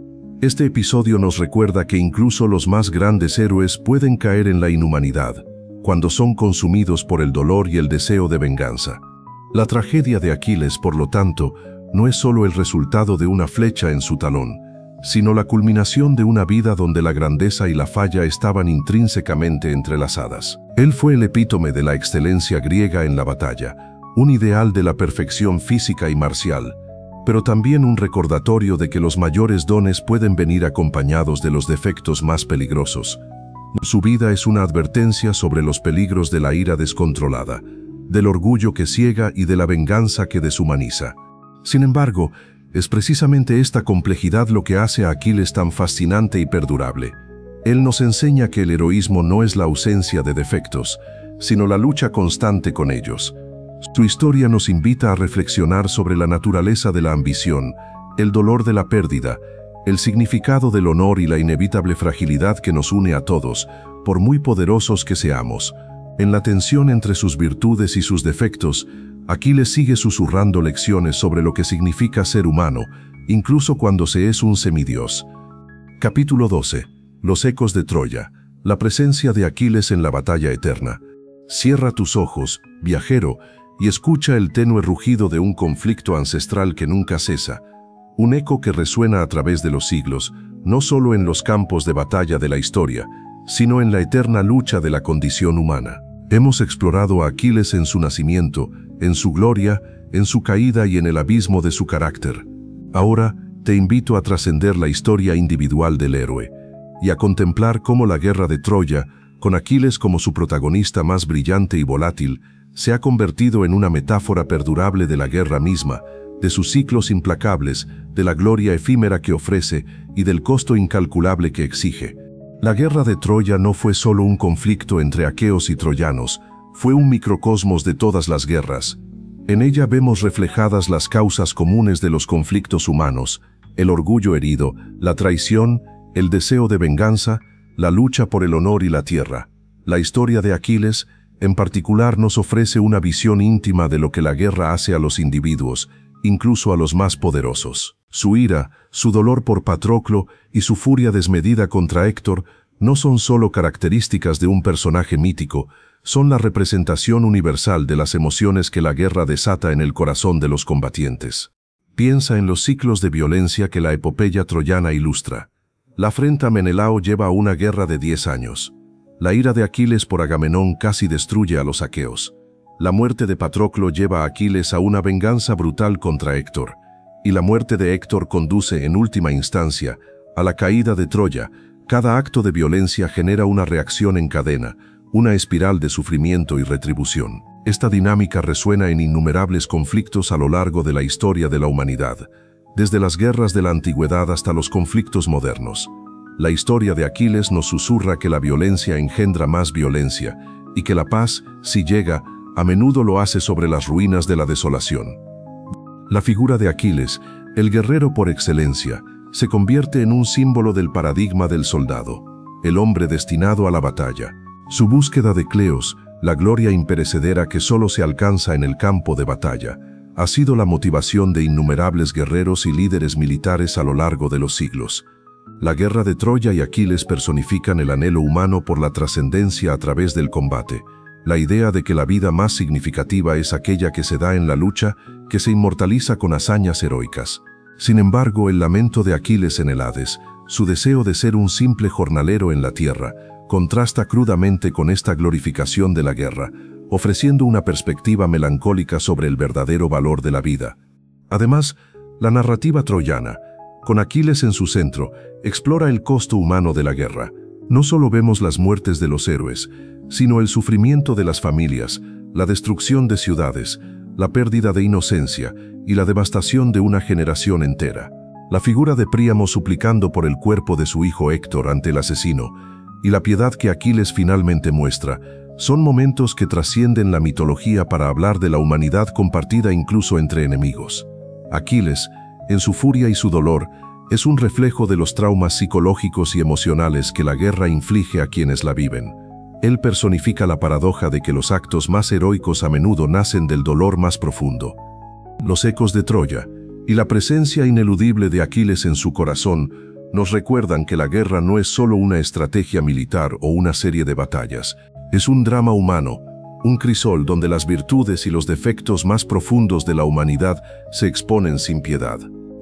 Este episodio nos recuerda que incluso los más grandes héroes pueden caer en la inhumanidad, cuando son consumidos por el dolor y el deseo de venganza. La tragedia de Aquiles, por lo tanto, no es solo el resultado de una flecha en su talón, sino la culminación de una vida donde la grandeza y la falla estaban intrínsecamente entrelazadas. Él fue el epítome de la excelencia griega en la batalla, un ideal de la perfección física y marcial, pero también un recordatorio de que los mayores dones pueden venir acompañados de los defectos más peligrosos. Su vida es una advertencia sobre los peligros de la ira descontrolada, del orgullo que ciega y de la venganza que deshumaniza. Sin embargo, es precisamente esta complejidad lo que hace a Aquiles tan fascinante y perdurable. Él nos enseña que el heroísmo no es la ausencia de defectos, sino la lucha constante con ellos. Su historia nos invita a reflexionar sobre la naturaleza de la ambición, el dolor de la pérdida, el significado del honor y la inevitable fragilidad que nos une a todos, por muy poderosos que seamos. En la tensión entre sus virtudes y sus defectos, Aquiles sigue susurrando lecciones sobre lo que significa ser humano, incluso cuando se es un semidios. Capítulo 12. Los ecos de Troya. La presencia de Aquiles en la batalla eterna. Cierra tus ojos, viajero, y escucha el tenue rugido de un conflicto ancestral que nunca cesa, un eco que resuena a través de los siglos, no solo en los campos de batalla de la historia, sino en la eterna lucha de la condición humana. Hemos explorado a Aquiles en su nacimiento, en su gloria, en su caída y en el abismo de su carácter. Ahora te invito a trascender la historia individual del héroe y a contemplar cómo la guerra de Troya, con Aquiles como su protagonista más brillante y volátil, se ha convertido en una metáfora perdurable de la guerra misma, de sus ciclos implacables, de la gloria efímera que ofrece y del costo incalculable que exige. La guerra de Troya no fue solo un conflicto entre aqueos y troyanos, fue un microcosmos de todas las guerras. En ella vemos reflejadas las causas comunes de los conflictos humanos, el orgullo herido, la traición, el deseo de venganza, la lucha por el honor y la tierra. La historia de Aquiles, en particular, nos ofrece una visión íntima de lo que la guerra hace a los individuos, incluso a los más poderosos. Su ira, su dolor por Patroclo y su furia desmedida contra Héctor no son solo características de un personaje mítico, son la representación universal de las emociones que la guerra desata en el corazón de los combatientes. Piensa en los ciclos de violencia que la epopeya troyana ilustra. La afrenta a Menelao lleva a una guerra de 10 años. La ira de Aquiles por Agamenón casi destruye a los aqueos. La muerte de Patroclo lleva a Aquiles a una venganza brutal contra Héctor, y la muerte de Héctor conduce, en última instancia, a la caída de Troya. Cada acto de violencia genera una reacción en cadena, una espiral de sufrimiento y retribución. Esta dinámica resuena en innumerables conflictos a lo largo de la historia de la humanidad, desde las guerras de la antigüedad hasta los conflictos modernos. La historia de Aquiles nos susurra que la violencia engendra más violencia, y que la paz, si llega, a menudo lo hace sobre las ruinas de la desolación. La figura de Aquiles, el guerrero por excelencia, se convierte en un símbolo del paradigma del soldado, el hombre destinado a la batalla. Su búsqueda de Cleos, la gloria imperecedera que solo se alcanza en el campo de batalla, ha sido la motivación de innumerables guerreros y líderes militares a lo largo de los siglos. La guerra de Troya y Aquiles personifican el anhelo humano por la trascendencia a través del combate, la idea de que la vida más significativa es aquella que se da en la lucha, que se inmortaliza con hazañas heroicas. Sin embargo, el lamento de Aquiles en el Hades, su deseo de ser un simple jornalero en la tierra, contrasta crudamente con esta glorificación de la guerra, ofreciendo una perspectiva melancólica sobre el verdadero valor de la vida. Además, la narrativa troyana, con Aquiles en su centro, explora el costo humano de la guerra. No solo vemos las muertes de los héroes, sino el sufrimiento de las familias, la destrucción de ciudades, la pérdida de inocencia y la devastación de una generación entera. La figura de Príamo suplicando por el cuerpo de su hijo Héctor ante el asesino y la piedad que Aquiles finalmente muestra son momentos que trascienden la mitología para hablar de la humanidad compartida incluso entre enemigos. Aquiles, en su furia y su dolor, es un reflejo de los traumas psicológicos y emocionales que la guerra inflige a quienes la viven. Él personifica la paradoja de que los actos más heroicos a menudo nacen del dolor más profundo. Los ecos de Troya y la presencia ineludible de Aquiles en su corazón nos recuerdan que la guerra no es solo una estrategia militar o una serie de batallas, es un drama humano, un crisol donde las virtudes y los defectos más profundos de la humanidad se exponen sin piedad.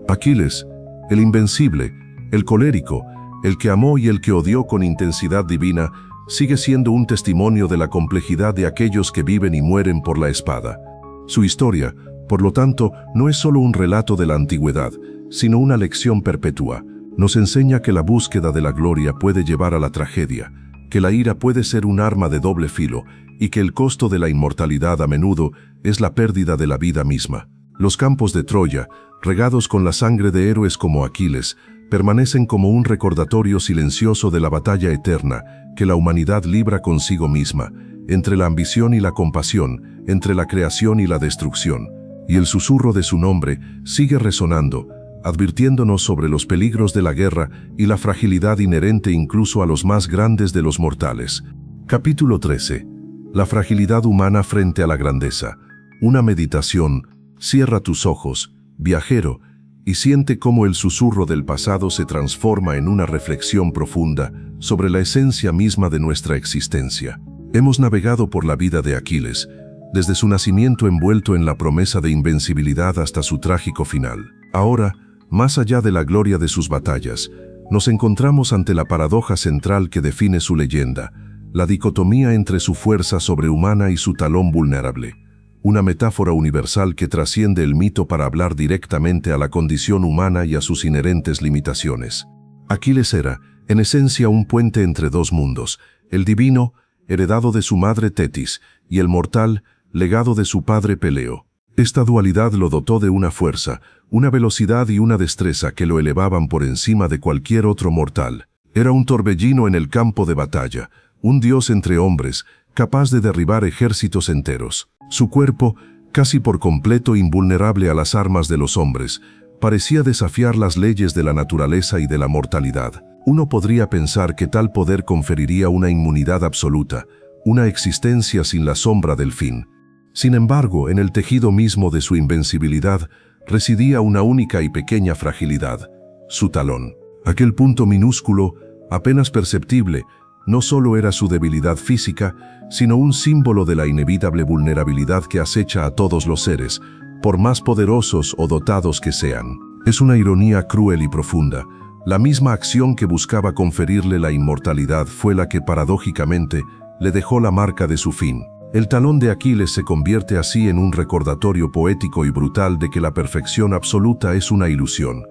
Aquiles, el invencible, el colérico, el que amó y el que odió con intensidad divina, sigue siendo un testimonio de la complejidad de aquellos que viven y mueren por la espada. Su historia, por lo tanto, no es solo un relato de la antigüedad, sino una lección perpetua. Nos enseña que la búsqueda de la gloria puede llevar a la tragedia, que la ira puede ser un arma de doble filo y que el costo de la inmortalidad a menudo es la pérdida de la vida misma. Los campos de Troya, regados con la sangre de héroes como Aquiles, permanecen como un recordatorio silencioso de la batalla eterna que la humanidad libra consigo misma, entre la ambición y la compasión, entre la creación y la destrucción. Y el susurro de su nombre sigue resonando, advirtiéndonos sobre los peligros de la guerra y la fragilidad inherente incluso a los más grandes de los mortales. Capítulo 13. La fragilidad humana frente a la grandeza. Una meditación. Cierra tus ojos, viajero, y siente cómo el susurro del pasado se transforma en una reflexión profunda sobre la esencia misma de nuestra existencia. Hemos navegado por la vida de Aquiles, desde su nacimiento envuelto en la promesa de invencibilidad hasta su trágico final. Ahora, más allá de la gloria de sus batallas, nos encontramos ante la paradoja central que define su leyenda, la dicotomía entre su fuerza sobrehumana y su talón vulnerable. Una metáfora universal que trasciende el mito para hablar directamente a la condición humana y a sus inherentes limitaciones. Aquiles era, en esencia, un puente entre dos mundos, el divino, heredado de su madre Tetis, y el mortal, legado de su padre Peleo. Esta dualidad lo dotó de una fuerza, una velocidad y una destreza que lo elevaban por encima de cualquier otro mortal. Era un torbellino en el campo de batalla, un dios entre hombres, capaz de derribar ejércitos enteros. Su cuerpo, casi por completo invulnerable a las armas de los hombres, parecía desafiar las leyes de la naturaleza y de la mortalidad. Uno podría pensar que tal poder conferiría una inmunidad absoluta, una existencia sin la sombra del fin. Sin embargo, en el tejido mismo de su invencibilidad residía una única y pequeña fragilidad: su talón. Aquel punto minúsculo, apenas perceptible, no solo era su debilidad física, sino un símbolo de la inevitable vulnerabilidad que acecha a todos los seres, por más poderosos o dotados que sean. Es una ironía cruel y profunda. La misma acción que buscaba conferirle la inmortalidad fue la que, paradójicamente, le dejó la marca de su fin. El talón de Aquiles se convierte así en un recordatorio poético y brutal de que la perfección absoluta es una ilusión,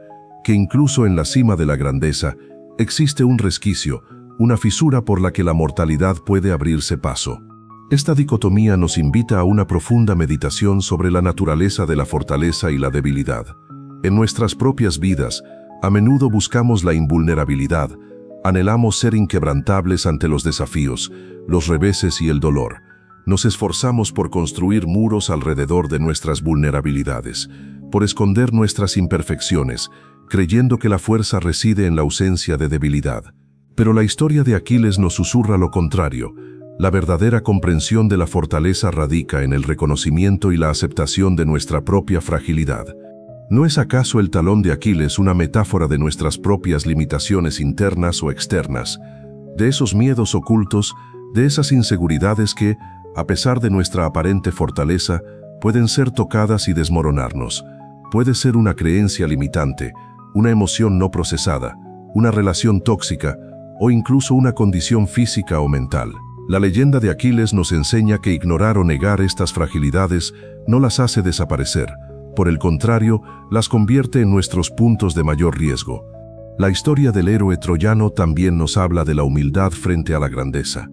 que incluso en la cima de la grandeza existe un resquicio, una fisura por la que la mortalidad puede abrirse paso. Esta dicotomía nos invita a una profunda meditación sobre la naturaleza de la fortaleza y la debilidad. En nuestras propias vidas, a menudo buscamos la invulnerabilidad, anhelamos ser inquebrantables ante los desafíos, los reveses y el dolor. Nos esforzamos por construir muros alrededor de nuestras vulnerabilidades, por esconder nuestras imperfecciones, creyendo que la fuerza reside en la ausencia de debilidad. Pero la historia de Aquiles nos susurra lo contrario. La verdadera comprensión de la fortaleza radica en el reconocimiento y la aceptación de nuestra propia fragilidad. ¿No es acaso el talón de Aquiles una metáfora de nuestras propias limitaciones internas o externas, de esos miedos ocultos, de esas inseguridades que, a pesar de nuestra aparente fortaleza, pueden ser tocadas y desmoronarnos? Puede ser una creencia limitante, una emoción no procesada, una relación tóxica o incluso una condición física o mental. La leyenda de Aquiles nos enseña que ignorar o negar estas fragilidades no las hace desaparecer. Por el contrario, las convierte en nuestros puntos de mayor riesgo. La historia del héroe troyano también nos habla de la humildad frente a la grandeza.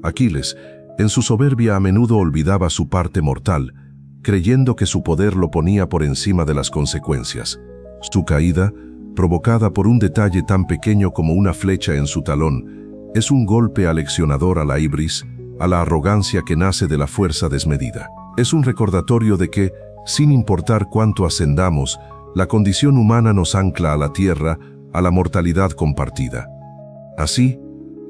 Aquiles, en su soberbia, a menudo olvidaba su parte mortal, creyendo que su poder lo ponía por encima de las consecuencias. Su caída, provocada por un detalle tan pequeño como una flecha en su talón, es un golpe aleccionador a la ibris, a la arrogancia que nace de la fuerza desmedida. Es un recordatorio de que, sin importar cuánto ascendamos, la condición humana nos ancla a la tierra, a la mortalidad compartida. Así,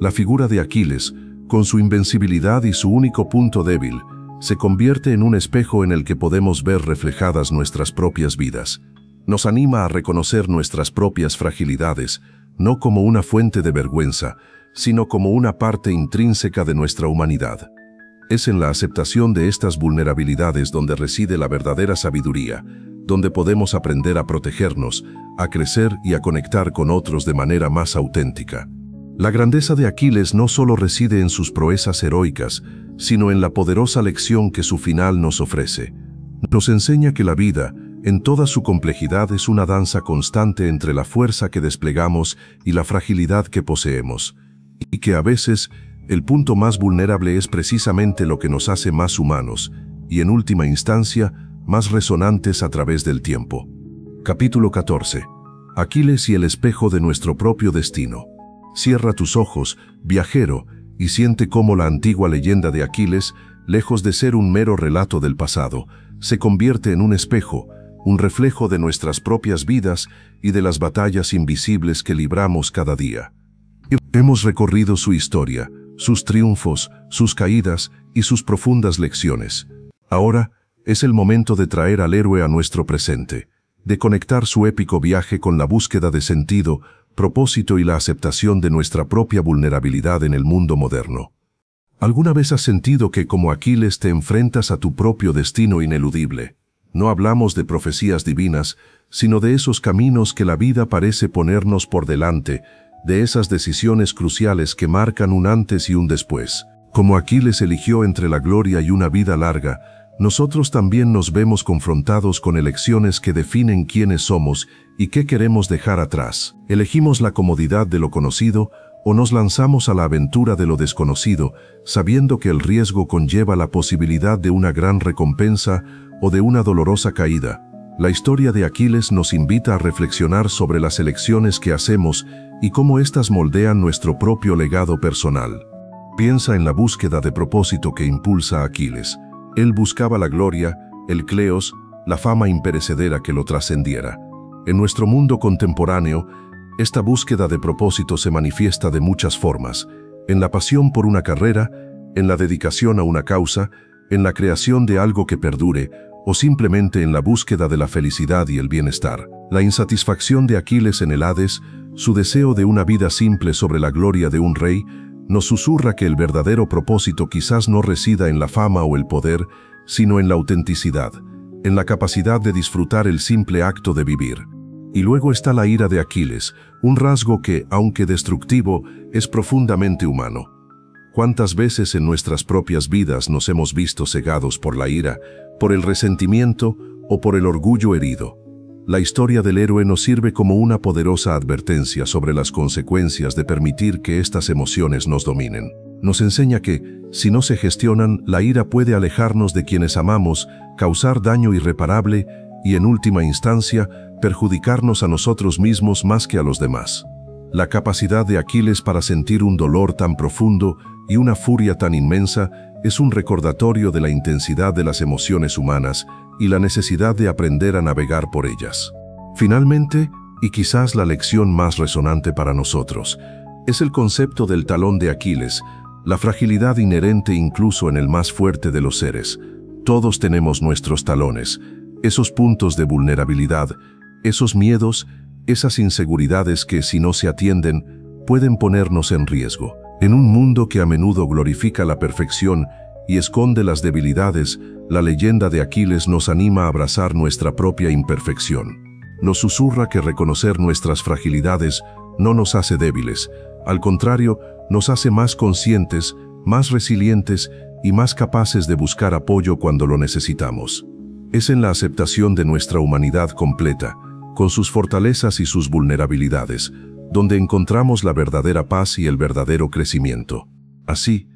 la figura de Aquiles, con su invencibilidad y su único punto débil, se convierte en un espejo en el que podemos ver reflejadas nuestras propias vidas. Nos anima a reconocer nuestras propias fragilidades, no como una fuente de vergüenza, sino como una parte intrínseca de nuestra humanidad. Es en la aceptación de estas vulnerabilidades donde reside la verdadera sabiduría, donde podemos aprender a protegernos, a crecer y a conectar con otros de manera más auténtica. La grandeza de Aquiles no solo reside en sus proezas heroicas, sino en la poderosa lección que su final nos ofrece. Nos enseña que la vida, en toda su complejidad, es una danza constante entre la fuerza que desplegamos y la fragilidad que poseemos, y que a veces el punto más vulnerable es precisamente lo que nos hace más humanos y, en última instancia, más resonantes a través del tiempo. Capítulo 14. Aquiles y el espejo de nuestro propio destino. Cierra tus ojos, viajero, y siente cómo la antigua leyenda de Aquiles, lejos de ser un mero relato del pasado, se convierte en un espejo, un reflejo de nuestras propias vidas y de las batallas invisibles que libramos cada día. Hemos recorrido su historia, sus triunfos, sus caídas y sus profundas lecciones. Ahora es el momento de traer al héroe a nuestro presente, de conectar su épico viaje con la búsqueda de sentido, propósito y la aceptación de nuestra propia vulnerabilidad en el mundo moderno. ¿Alguna vez has sentido que, como Aquiles, te enfrentas a tu propio destino ineludible? No hablamos de profecías divinas, sino de esos caminos que la vida parece ponernos por delante, de esas decisiones cruciales que marcan un antes y un después. Como Aquiles eligió entre la gloria y una vida larga, nosotros también nos vemos confrontados con elecciones que definen quiénes somos y qué queremos dejar atrás. ¿Elegimos la comodidad de lo conocido o nos lanzamos a la aventura de lo desconocido, sabiendo que el riesgo conlleva la posibilidad de una gran recompensa o de una dolorosa caída? La historia de Aquiles nos invita a reflexionar sobre las elecciones que hacemos y cómo éstas moldean nuestro propio legado personal. Piensa en la búsqueda de propósito que impulsa a Aquiles. Él buscaba la gloria, el kleos, la fama imperecedera que lo trascendiera. En nuestro mundo contemporáneo, esta búsqueda de propósito se manifiesta de muchas formas, en la pasión por una carrera, en la dedicación a una causa, en la creación de algo que perdure, o simplemente en la búsqueda de la felicidad y el bienestar. La insatisfacción de Aquiles en el Hades, su deseo de una vida simple sobre la gloria de un rey, nos susurra que el verdadero propósito quizás no resida en la fama o el poder, sino en la autenticidad, en la capacidad de disfrutar el simple acto de vivir. Y luego está la ira de Aquiles, un rasgo que, aunque destructivo, es profundamente humano. ¿Cuántas veces en nuestras propias vidas nos hemos visto cegados por la ira, por el resentimiento o por el orgullo herido? La historia del héroe nos sirve como una poderosa advertencia sobre las consecuencias de permitir que estas emociones nos dominen. Nos enseña que, si no se gestionan, la ira puede alejarnos de quienes amamos, causar daño irreparable y, en última instancia, perjudicarnos a nosotros mismos más que a los demás. La capacidad de Aquiles para sentir un dolor tan profundo y una furia tan inmensa es un recordatorio de la intensidad de las emociones humanas y la necesidad de aprender a navegar por ellas. Finalmente, y quizás la lección más resonante para nosotros, es el concepto del talón de Aquiles, la fragilidad inherente incluso en el más fuerte de los seres. Todos tenemos nuestros talones, esos puntos de vulnerabilidad, esos miedos, esas inseguridades que, si no se atienden, pueden ponernos en riesgo. En un mundo que a menudo glorifica la perfección y esconde las debilidades, la leyenda de Aquiles nos anima a abrazar nuestra propia imperfección. Nos susurra que reconocer nuestras fragilidades no nos hace débiles, al contrario, nos hace más conscientes, más resilientes y más capaces de buscar apoyo cuando lo necesitamos. Es en la aceptación de nuestra humanidad completa, con sus fortalezas y sus vulnerabilidades, donde encontramos la verdadera paz y el verdadero crecimiento. Así,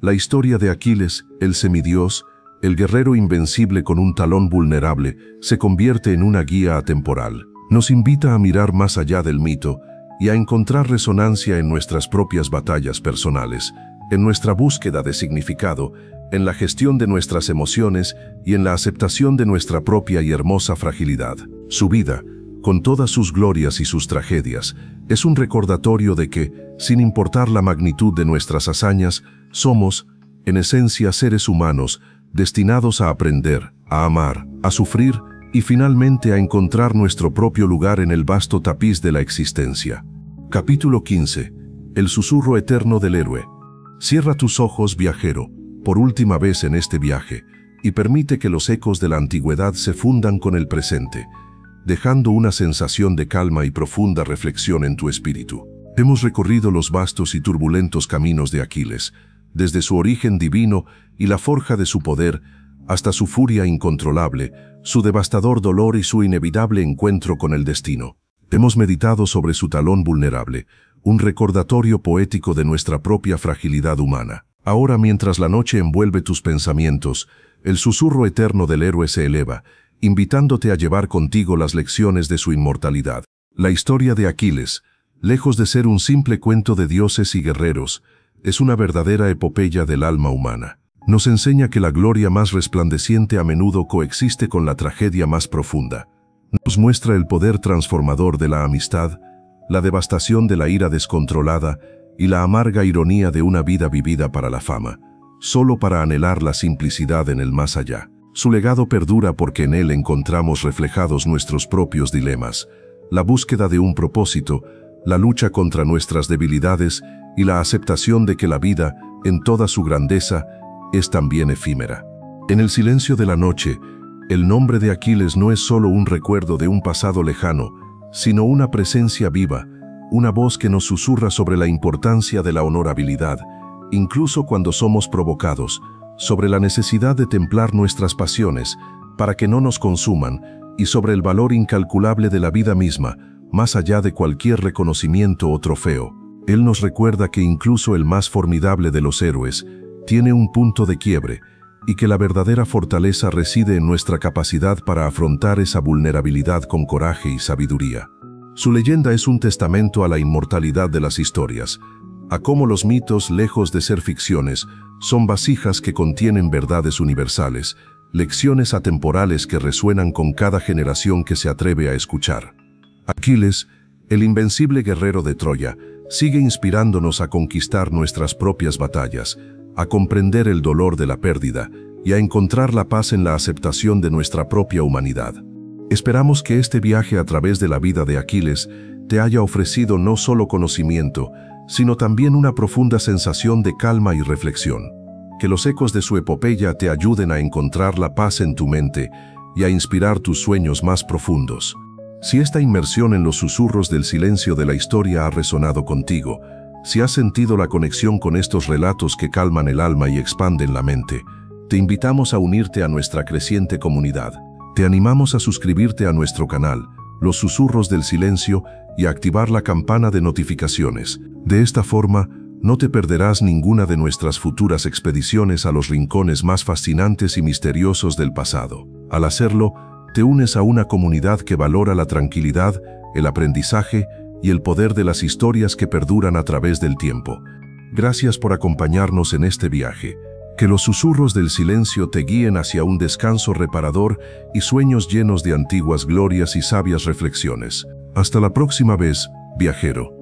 la historia de Aquiles, el semidios, el guerrero invencible con un talón vulnerable, se convierte en una guía atemporal. Nos invita a mirar más allá del mito y a encontrar resonancia en nuestras propias batallas personales, en nuestra búsqueda de significado, en la gestión de nuestras emociones y en la aceptación de nuestra propia y hermosa fragilidad. Su vida, con todas sus glorias y sus tragedias, es un recordatorio de que, sin importar la magnitud de nuestras hazañas, somos, en esencia, seres humanos, destinados a aprender, a amar, a sufrir y finalmente a encontrar nuestro propio lugar en el vasto tapiz de la existencia. Capítulo 15. El susurro eterno del héroe. Cierra tus ojos, viajero, por última vez en este viaje, y permite que los ecos de la antigüedad se fundan con el presente, dejando una sensación de calma y profunda reflexión en tu espíritu. Hemos recorrido los vastos y turbulentos caminos de Aquiles, desde su origen divino y la forja de su poder, hasta su furia incontrolable, su devastador dolor y su inevitable encuentro con el destino. Hemos meditado sobre su talón vulnerable, un recordatorio poético de nuestra propia fragilidad humana. Ahora, mientras la noche envuelve tus pensamientos, el susurro eterno del héroe se eleva, invitándote a llevar contigo las lecciones de su inmortalidad. La historia de Aquiles, lejos de ser un simple cuento de dioses y guerreros, es una verdadera epopeya del alma humana. Nos enseña que la gloria más resplandeciente a menudo coexiste con la tragedia más profunda. Nos muestra el poder transformador de la amistad, la devastación de la ira descontrolada y la amarga ironía de una vida vivida para la fama, solo para anhelar la simplicidad en el más allá. Su legado perdura porque en él encontramos reflejados nuestros propios dilemas, la búsqueda de un propósito, la lucha contra nuestras debilidades y la aceptación de que la vida, en toda su grandeza, es también efímera. En el silencio de la noche, el nombre de Aquiles no es solo un recuerdo de un pasado lejano, sino una presencia viva, una voz que nos susurra sobre la importancia de la honorabilidad, incluso cuando somos provocados, sobre la necesidad de templar nuestras pasiones para que no nos consuman y sobre el valor incalculable de la vida misma, más allá de cualquier reconocimiento o trofeo. Él nos recuerda que incluso el más formidable de los héroes tiene un punto de quiebre y que la verdadera fortaleza reside en nuestra capacidad para afrontar esa vulnerabilidad con coraje y sabiduría. Su leyenda es un testamento a la inmortalidad de las historias, a cómo los mitos, lejos de ser ficciones, son vasijas que contienen verdades universales, lecciones atemporales que resuenan con cada generación que se atreve a escuchar. Aquiles, el invencible guerrero de Troya, sigue inspirándonos a conquistar nuestras propias batallas, a comprender el dolor de la pérdida y a encontrar la paz en la aceptación de nuestra propia humanidad. Esperamos que este viaje a través de la vida de Aquiles te haya ofrecido no solo conocimiento, sino también una profunda sensación de calma y reflexión. Que los ecos de su epopeya te ayuden a encontrar la paz en tu mente y a inspirar tus sueños más profundos. Si esta inmersión en los susurros del silencio de la historia ha resonado contigo, si has sentido la conexión con estos relatos que calman el alma y expanden la mente, te invitamos a unirte a nuestra creciente comunidad. Te animamos a suscribirte a nuestro canal, Los Susurros del Silencio, y a activar la campana de notificaciones. De esta forma, no te perderás ninguna de nuestras futuras expediciones a los rincones más fascinantes y misteriosos del pasado. Al hacerlo, te unes a una comunidad que valora la tranquilidad, el aprendizaje y el poder de las historias que perduran a través del tiempo. Gracias por acompañarnos en este viaje. Que los susurros del silencio te guíen hacia un descanso reparador y sueños llenos de antiguas glorias y sabias reflexiones. Hasta la próxima vez, viajero.